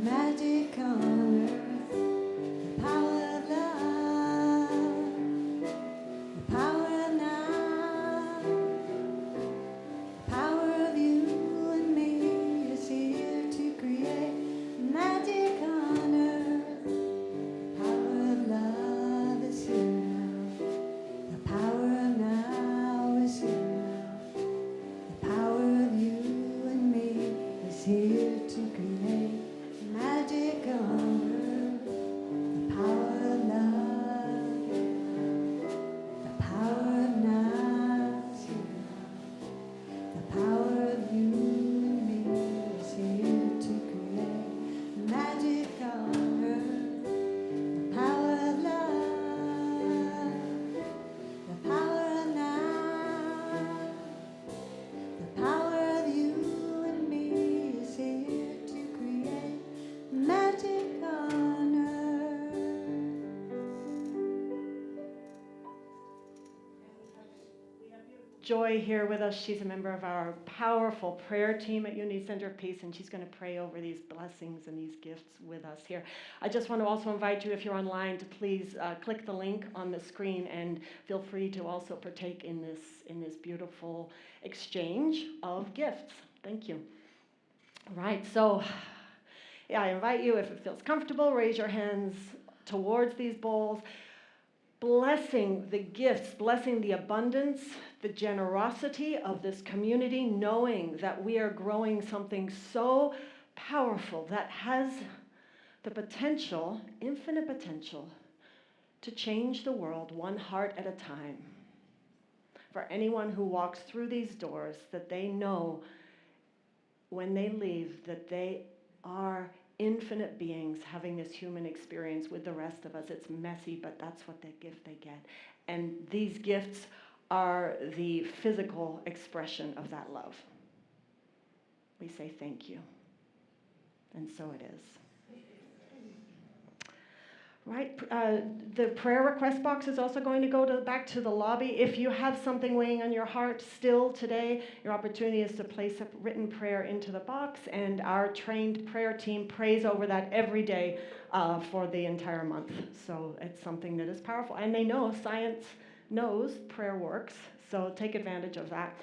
magic on earth, the power of love, the power of now, the power of you and me is here to create magic on earth. The power of love is here now. The power of now is here now. The power of you and me is here to create magic on earth. The power of love, the power of now is here now. The power of you and me is here to create magic on earth. The power of love, the power of now, the power of you and me is here to create magic on earth. Joy here with us. She's a member of our powerful prayer team at Unity Center of Peace, and she's going to pray over these blessings and these gifts with us here. I just want to also invite you, if you're online, to please click the link on the screen and feel free to also partake in this beautiful exchange of gifts. Thank you. All right, so I invite you, if it feels comfortable, raise your hands towards these bowls, blessing the gifts, blessing the abundance, the generosity of this community, knowing that we are growing something so powerful that has the potential, infinite potential, to change the world one heart at a time. For anyone who walks through these doors, that they know when they leave that they are infinite beings having this human experience with the rest of us. It's messy, but that's what the gift they get. And these gifts are the physical expression of that love. We say thank you. And so it is. Right, the prayer request box is also going to go back to the lobby. If you have something weighing on your heart still today, your opportunity is to place a written prayer into the box, and our trained prayer team prays over that every day for the entire month. So it's something that is powerful. And they know, science knows prayer works, so take advantage of that.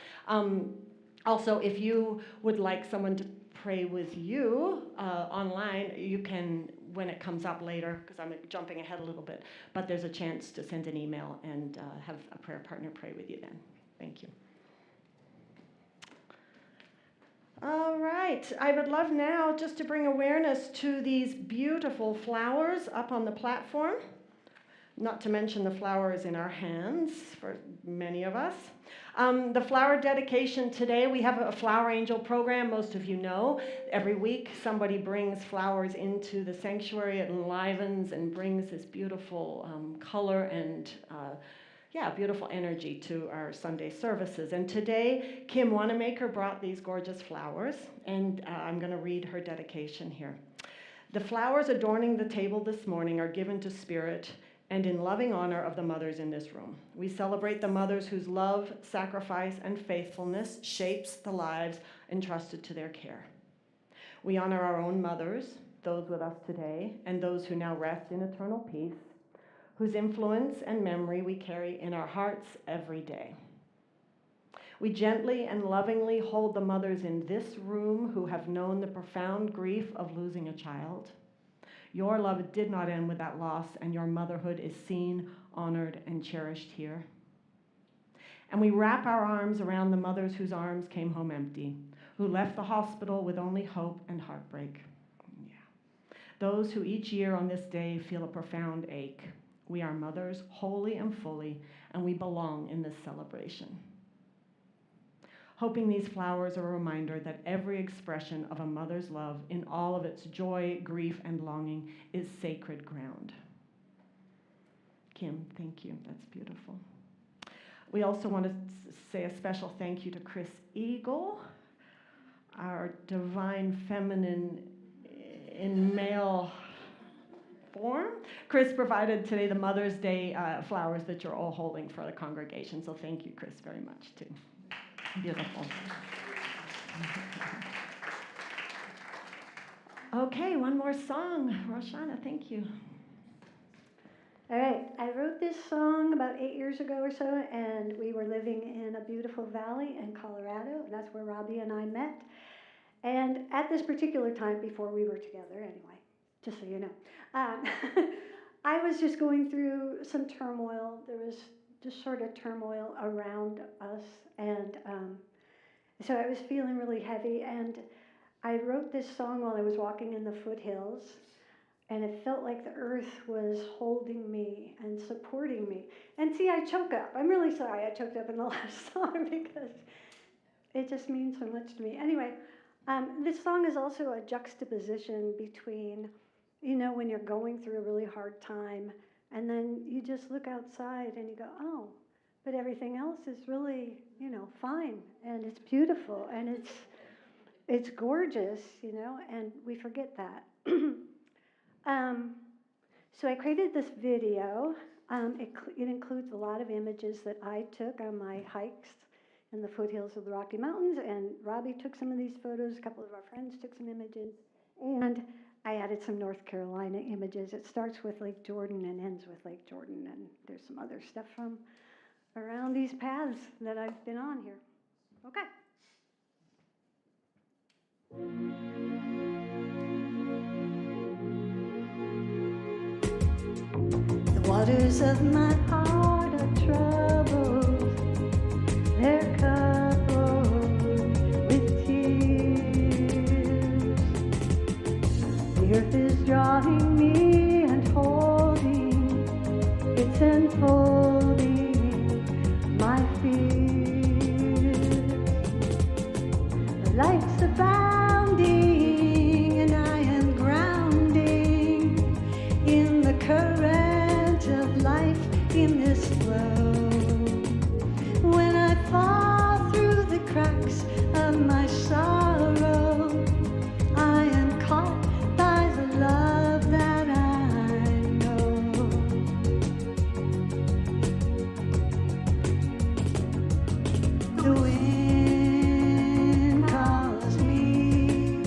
Also, if you would like someone to pray with you online, you can, when it comes up later, because I'm jumping ahead a little bit, but there's a chance to send an email and have a prayer partner pray with you then. Thank you. All right, I would love now just to bring awareness to these beautiful flowers up on the platform, not to mention the flowers in our hands for many of us. The flower dedication today, we have a flower angel program, most of you know. Every week somebody brings flowers into the sanctuary. It enlivens and brings this beautiful color and beautiful energy to our Sunday services. And today, Kim Wanamaker brought these gorgeous flowers, and I'm going to read her dedication here. The flowers adorning the table this morning are given to Spirit and in loving honor of the mothers in this room. We celebrate the mothers whose love, sacrifice, and faithfulness shapes the lives entrusted to their care. We honor our own mothers, those with us today, and those who now rest in eternal peace, whose influence and memory we carry in our hearts every day. We gently and lovingly hold the mothers in this room who have known the profound grief of losing a child. Your love did not end with that loss, and your motherhood is seen, honored, and cherished here. And we wrap our arms around the mothers whose arms came home empty, who left the hospital with only hope and heartbreak. Those who each year on this day feel a profound ache. We are mothers wholly and fully, and we belong in this celebration. Hoping these flowers are a reminder that every expression of a mother's love in all of its joy, grief, and longing is sacred ground. Kim, thank you. That's beautiful. We also want to say a special thank you to Chris Eagle, our divine feminine in male form. Chris provided today the Mother's Day flowers that you're all holding for the congregation. So thank you, Chris, very much, too. Beautiful. Okay, one more song. Roshana, thank you. All right, I wrote this song about 8 years ago or so, and we were living in a beautiful valley in Colorado, and that's where Robbie and I met. And at this particular time, before we were together anyway, just so you know, I was just going through some turmoil. There was just sort of turmoil around us, and so I was feeling really heavy, and I wrote this song while I was walking in the foothills, and it felt like the earth was holding me and supporting me. And see, I choke up. I'm really sorry I choked up in the last song because it just means so much to me. Anyway, this song is also a juxtaposition between, you know, when you're going through a really hard time, and then you just look outside and you go, oh, but everything else is really, you know, fine, and it's beautiful, and it's gorgeous, you know, and we forget that. So I created this video. It includes a lot of images that I took on my hikes in the foothills of the Rocky Mountains, and Robbie took some of these photos, a couple of our friends took some images, and I added some North Carolina images. It starts with Lake Jordan and ends with Lake Jordan, and there's some other stuff from around these paths that I've been on here. Okay. The waters of my heart are troubled, they're coupled with tears. The earth is drawing me and holding, it's enfolding my fears. The light's abounding and I am grounding in the current of life in this flow. When I fall through the cracks of my sorrow, I am caught by the love that I know. The wind calls me,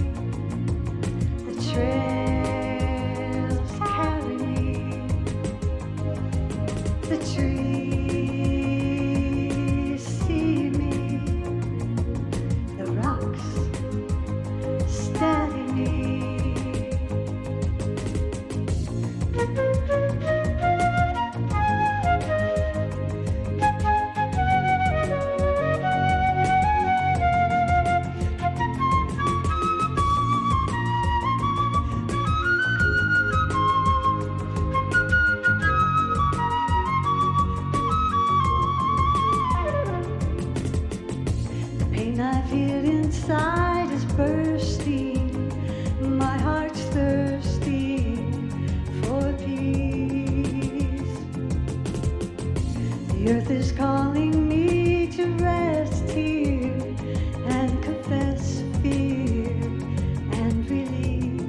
the trails carry me, the trees see me, the rocks steady me. The pain I've hid inside is bursting. My heart's thirsty for peace. The earth is calling me to rest here and confess fear and release.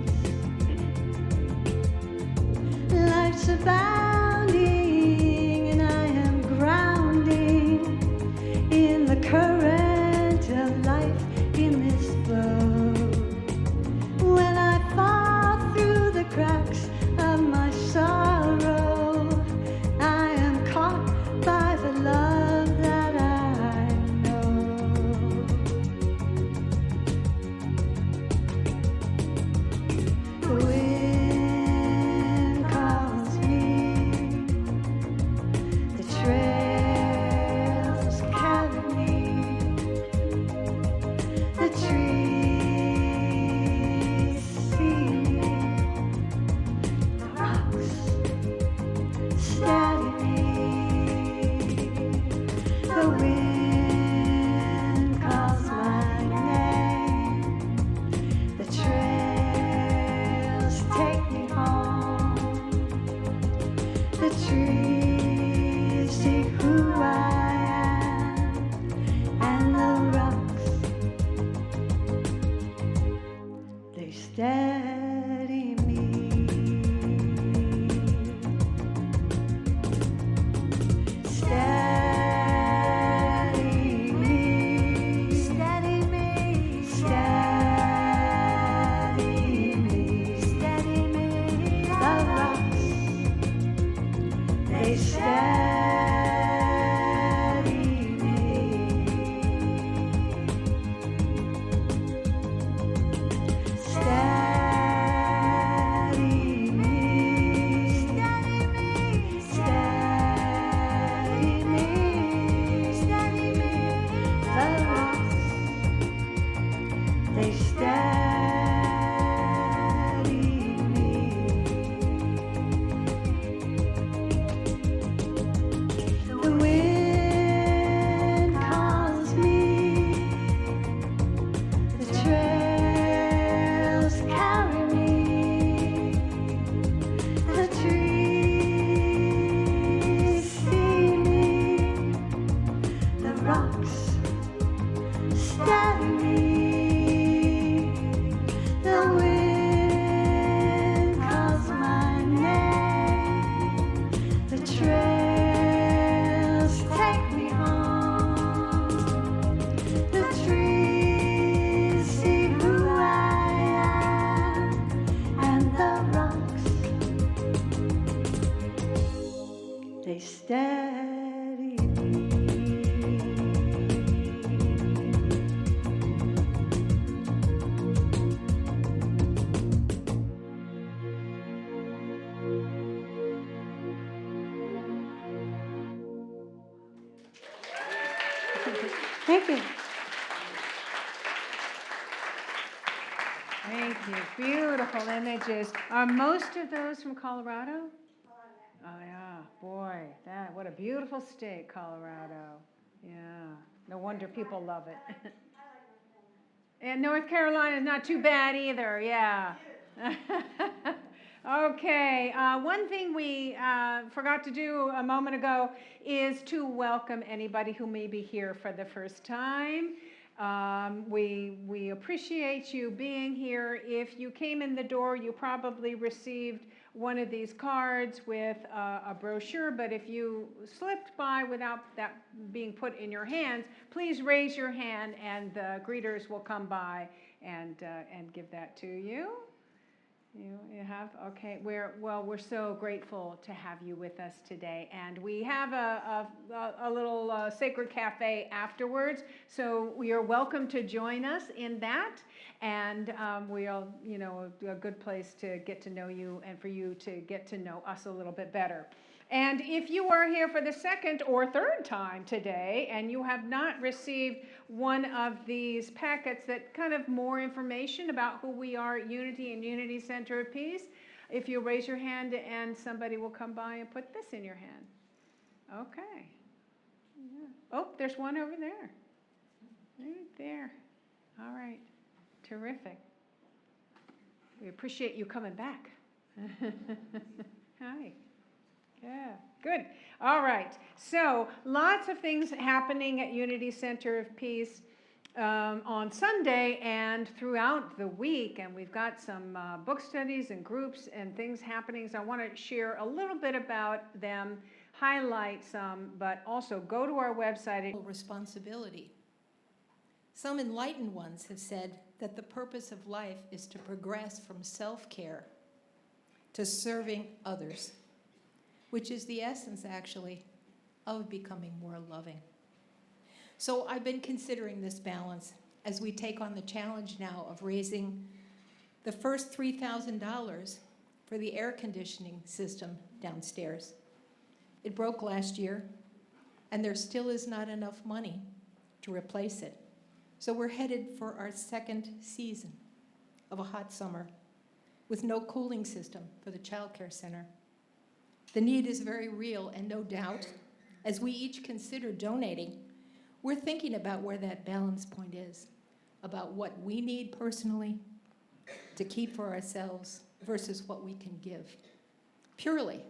Life's abounding and I am grounding in the current of life in this flow. When I fall through the cracks of my sorrow, I am caught by the love that I know. The wind calls me, steady. Thank you. Thank you. Beautiful images. Are most of those from Colorado? Oh yeah, boy, what a beautiful state, Colorado. Yeah, no wonder people love it. And North Carolina is not too bad either. Yeah. Okay. One thing we forgot to do a moment ago is to welcome anybody who may be here for the first time. We appreciate you being here. If you came in the door, you probably received one of these cards with a brochure, but if you slipped by without that being put in your hands, please raise your hand and the greeters will come by and give that to you. You have? Okay. We're so grateful to have you with us today. And we have a little sacred cafe afterwards. So you're welcome to join us in that. And we'll, a good place to get to know you and for you to get to know us a little bit better. And if you are here for the second or third time today and you have not received one of these packets that kind of more information about who we are at Unity and Unity Center of Peace, if you raise your hand and somebody will come by and put this in your hand. Okay. Yeah. Oh, there's one over there. Right there. All right. Terrific. We appreciate you coming back. Hi. Yeah, good. All right. So lots of things happening at Unity Center of Peace on Sunday and throughout the week. And we've got some book studies and groups and things happening. So I want to share a little bit about them, highlight some, but also go to our website. Responsibility. Some enlightened ones have said that the purpose of life is to progress from self-care to serving others, which is the essence, actually, of becoming more loving. So I've been considering this balance as we take on the challenge now of raising the first $3,000 for the air conditioning system downstairs. It broke last year, and there still is not enough money to replace it. So we're headed for our second season of a hot summer with no cooling system for the child care center. The need is very real, and no doubt, as we each consider donating, we're thinking about where that balance point is, about what we need personally to keep for ourselves versus what we can give, purely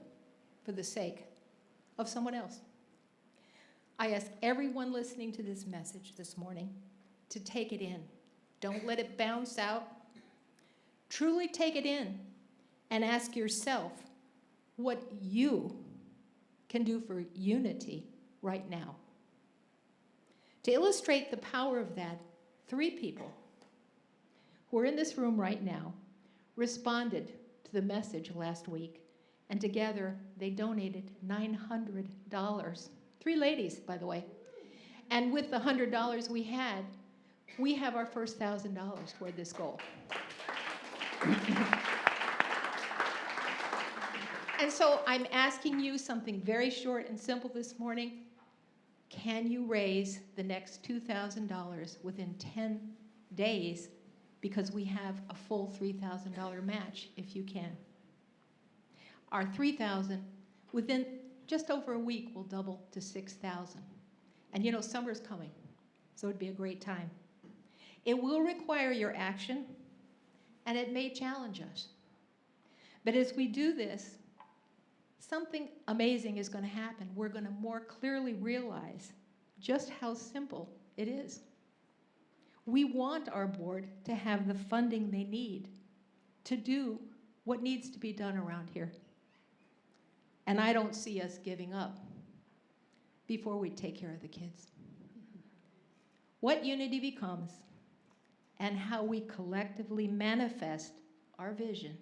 for the sake of someone else. I ask everyone listening to this message this morning to take it in. Don't let it bounce out. Truly take it in and ask yourself what you can do for unity right now. To illustrate the power of that, 3 people who are in this room right now responded to the message last week, and together they donated $900. 3 ladies, by the way. And with the $100 we have our first $1,000 toward this goal. And so I'm asking you something very short and simple this morning. Can you raise the next $2,000 within 10 days? Because we have a full $3,000 match if you can. Our $3,000 within just over a week will double to $6,000. And summer's coming, so it'd be a great time. It will require your action, and it may challenge us. But as we do this, something amazing is going to happen. We're going to more clearly realize just how simple it is. We want our board to have the funding they need to do what needs to be done around here. And I don't see us giving up before we take care of the kids. What unity becomes and how we collectively manifest our vision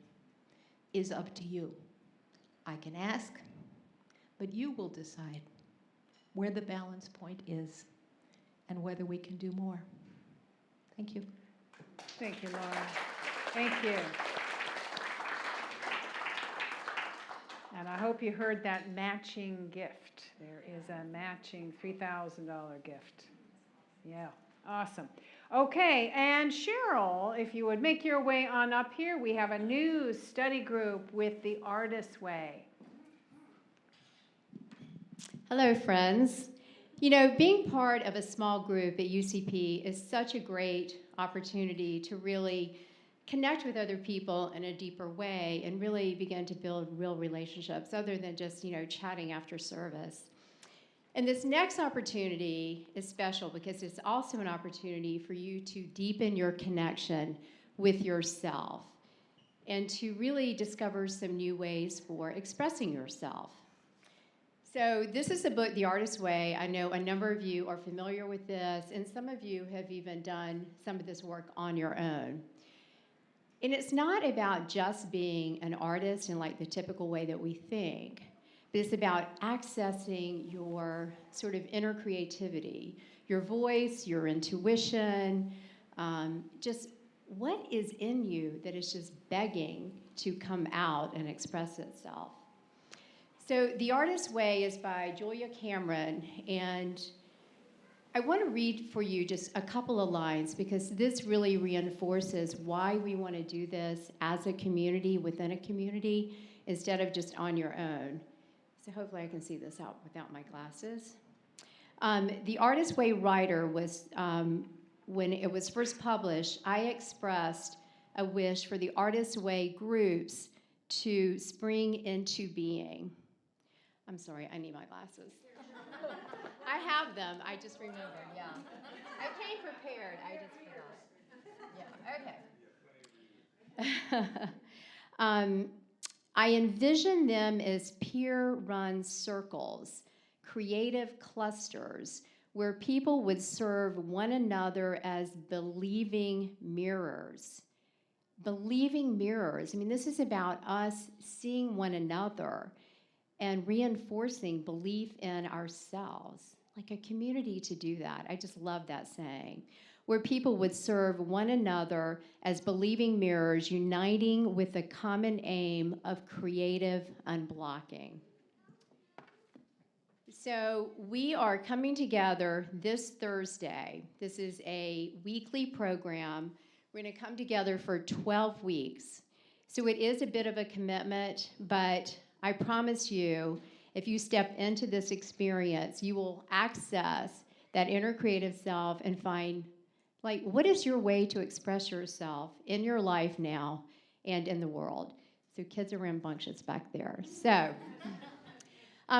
is up to you. I can ask, but you will decide where the balance point is and whether we can do more. Thank you. Thank you, Laura. Thank you. And I hope you heard that matching gift. There is a matching $3,000 gift. Yeah, awesome. Okay, and Cheryl, if you would make your way on up here, we have a new study group with the Artist Way. Hello, friends. You know, being part of a small group at UCP is such a great opportunity to really connect with other people in a deeper way and really begin to build real relationships other than just, chatting after service. And this next opportunity is special because it's also an opportunity for you to deepen your connection with yourself and to really discover some new ways for expressing yourself. So this is the book, The Artist's Way. I know a number of you are familiar with this, and some of you have even done some of this work on your own. And it's not about just being an artist in like the typical way that we think, but it's about accessing your sort of inner creativity, your voice, your intuition, just what is in you that is just begging to come out and express itself. So The Artist's Way is by Julia Cameron, and I want to read for you just a couple of lines because this really reinforces why we want to do this as a community, within a community, instead of just on your own. So hopefully I can see this out without my glasses. The Artist's Way writer was, when it was first published, I expressed a wish for the Artist's Way groups to spring into being. I'm sorry, I need my glasses. I have them, I just remembered, yeah. I came prepared, I just forgot. Yeah, okay. I envision them as peer-run circles, creative clusters, where people would serve one another as believing mirrors. Believing mirrors. I mean, this is about us seeing one another and reinforcing belief in ourselves, like a community to do that. I just love that saying. Where people would serve one another as believing mirrors, uniting with the common aim of creative unblocking. So we are coming together this Thursday. This is a weekly program. We're going to come together for 12 weeks. So it is a bit of a commitment, but I promise you, if you step into this experience, you will access that inner creative self and find, like, what is your way to express yourself in your life now and in the world? So kids are rambunctious back there. So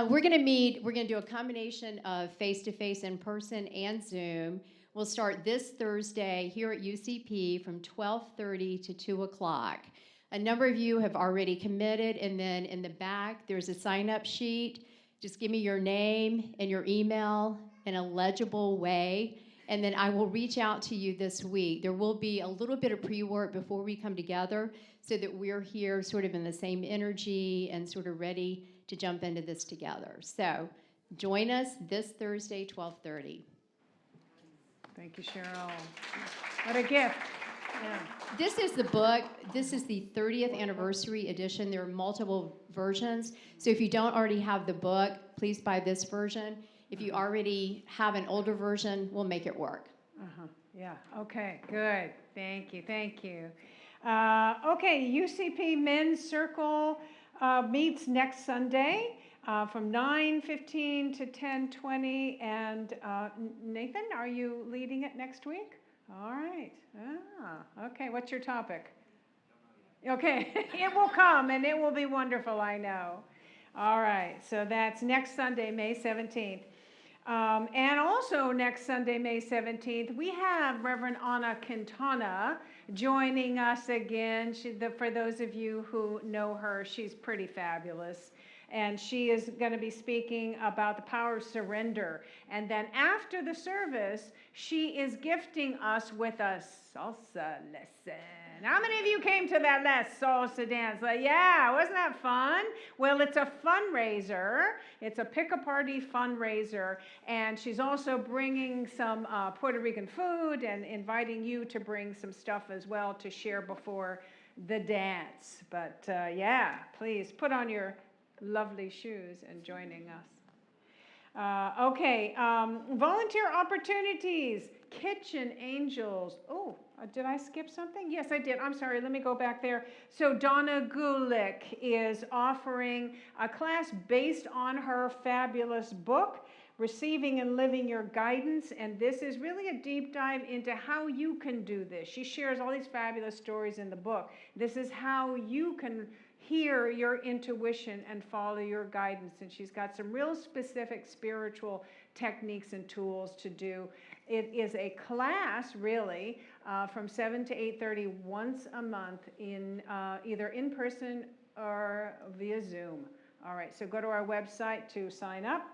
we're going to meet. We're going to do a combination of face-to-face, in-person, and Zoom. We'll start this Thursday here at UCP from 12:30 to 2 o'clock. A number of you have already committed, and then in the back, there's a sign-up sheet. Just give me your name and your email in a legible way, and then I will reach out to you this week. There will be a little bit of pre-work before we come together so that we're here sort of in the same energy and sort of ready to jump into this together. So join us this Thursday, 12:30. Thank you, Cheryl. What a gift. Yeah. This is the book. This is the 30th anniversary edition. There are multiple versions. So if you don't already have the book, please buy this version. If you already have an older version, we'll make it work. Yeah, okay, good. Thank you, thank you. Okay, UCP Men's Circle meets next Sunday from 9:15 to 10:20. And Nathan, are you leading it next week? All right. Okay, what's your topic? Okay, it will come and it will be wonderful, I know. All right, so that's next Sunday, May 17th. And also next Sunday, May 17th, we have Reverend Anna Quintana joining us again. For those of you who know her, she's pretty fabulous. And she is going to be speaking about the power of surrender. And then after the service, she is gifting us with a salsa lesson. How many of you came to that last salsa dance? Like, yeah, wasn't that fun? Well, it's a fundraiser. It's a pick-a-party fundraiser, and she's also bringing some Puerto Rican food and inviting you to bring some stuff as well to share before the dance. But yeah, please put on your lovely shoes and joining us. Okay, volunteer opportunities, kitchen angels. Oh, did I skip something? Yes, I did. I'm sorry. Let me go back there. So Donna Gulick is offering a class based on her fabulous book, Receiving and Living Your Guidance. And this is really a deep dive into how you can do this. She shares all these fabulous stories in the book. This is how you can hear your intuition and follow your guidance. And she's got some real specific spiritual techniques and tools to do. It is a class, really, from 7 to 8:30 once a month, in either in person or via Zoom. All right, so go to our website to sign up.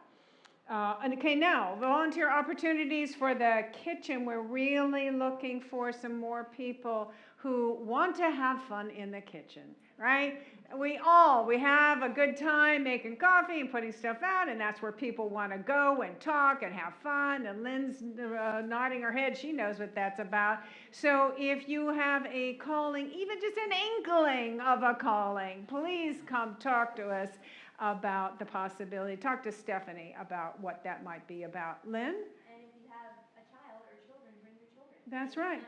And okay, now, volunteer opportunities for the kitchen. We're really looking for some more people who want to have fun in the kitchen, right? We have a good time making coffee and putting stuff out, and that's where people want to go and talk and have fun. And Lynn's nodding her head. She knows what that's about. So if you have a calling, even just an inkling of a calling, please come talk to us about the possibility. Talk to Stephanie about what that might be about. Lynn? And if you have a child or children, bring your children. That's right.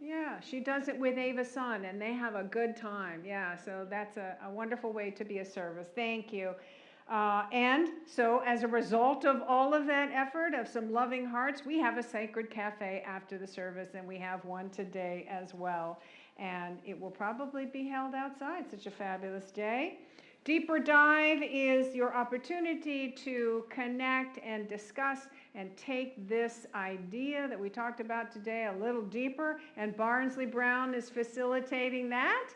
Yeah, she does it with Ava's son, and they have a good time. Yeah, so that's a wonderful way to be a service. Thank you. And so as a result of all of that effort, of some loving hearts, we have a sacred cafe after the service, and we have one today as well. And it will probably be held outside. Such a fabulous day. Deeper Dive is your opportunity to connect and discuss and take this idea that we talked about today a little deeper, and Barnsley Brown is facilitating that.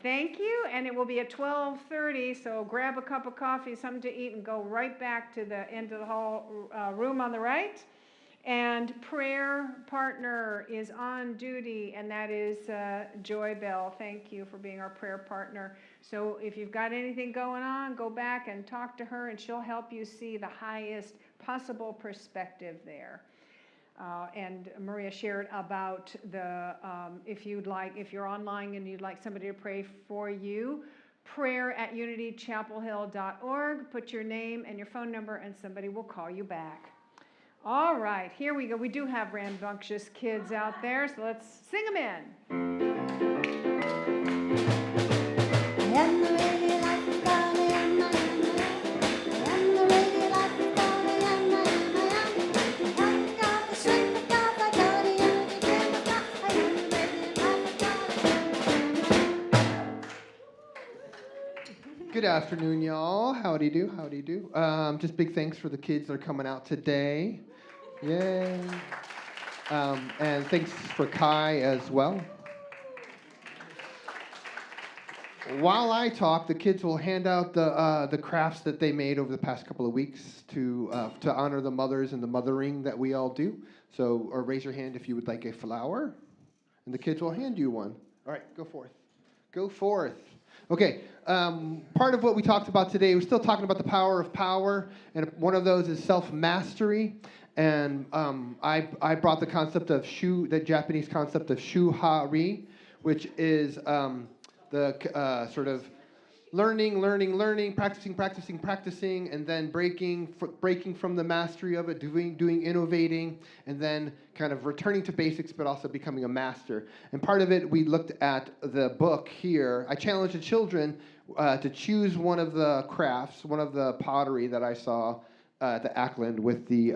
Thank you, and it will be at 12:30, so grab a cup of coffee, something to eat, and go right back to the end of the hall room on the right. And prayer partner is on duty, and that is Joy Bell. Thank you for being our prayer partner. So if you've got anything going on, go back and talk to her, and she'll help you see the highest possible perspective there. And Maria shared about the, if you're online and you'd like somebody to pray for you, prayer@unitychapelhill.org. Put your name and your phone number, and somebody will call you back. All right, here we go. We do have rambunctious kids out there, so let's sing them in. Good afternoon, y'all. Howdy do, howdy do. Just big thanks for the kids that are coming out today. Yay. And thanks for Kai as well. While I talk, the kids will hand out the crafts that they made over the past couple of weeks to honor the mothers and the mothering that we all do. So, or raise your hand if you would like a flower, and the kids will hand you one. All right, go forth. Go forth. Okay, part of what we talked about today, we're still talking about the power of power, and one of those is self-mastery. And I brought the concept of the Japanese concept of shuhari, which is the sort of learning, practicing, and then breaking from the mastery of it, doing innovating, and then kind of returning to basics, but also becoming a master. And part of it, we looked at the book here. I challenged the children to choose one of the crafts, one of the pottery that I saw at the Ackland with the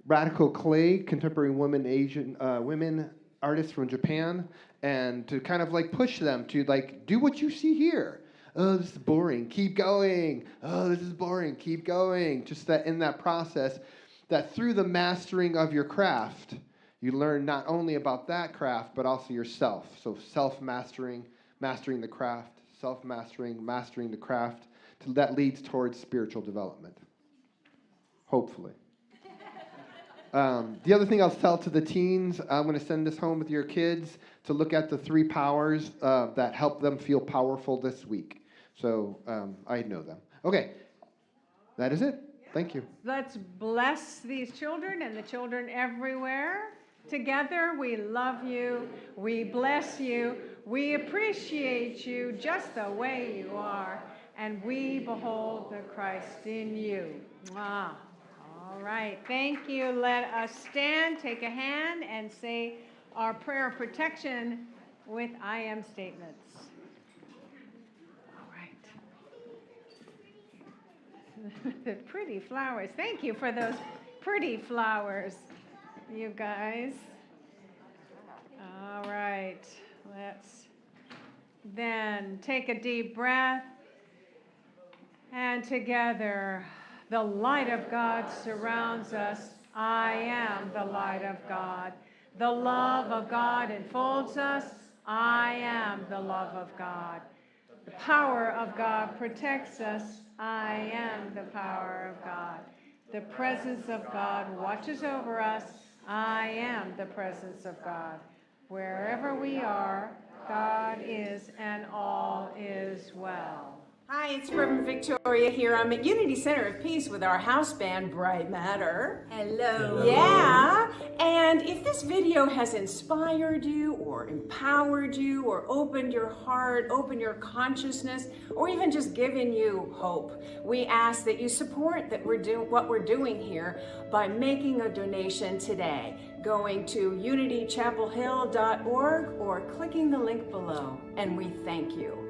radical clay, contemporary women artists from Japan, and to kind of like push them to like do what you see here. Oh, this is boring. Keep going. Oh, this is boring. Keep going. Just that in that process, that through the mastering of your craft, you learn not only about that craft, but also yourself. So self-mastering, mastering the craft, self-mastering, mastering the craft, that leads towards spiritual development. Hopefully. The other thing I'll tell to the teens, I'm going to send this home with your kids to look at the 3 powers that help them feel powerful this week. So I know them. Okay, that is it. Thank you. Let's bless these children and the children everywhere. Together, we love you, we bless you, we appreciate you just the way you are, and we behold the Christ in you. Mwah. All right, thank you. Let us stand, take a hand, and say our prayer of protection with I am statements. All right. The pretty flowers. Thank you for those pretty flowers, you guys. All right, let's then take a deep breath, and together, the light of God surrounds us. I am the light of God. The love of God enfolds us. I am the love of God. The power of God protects us. I am the power of God. The presence of God watches over us. I am the presence of God. Wherever we are, God is, and all is well. Hi, it's Reverend Victoria here. I'm at Unity Center of Peace with our house band, Bright Matter. Hello. Yeah, and if this video has inspired you or empowered you or opened your heart, opened your consciousness, or even just given you hope, we ask that you support what we're doing here by making a donation today, going to unitychapelhill.org or clicking the link below, and we thank you.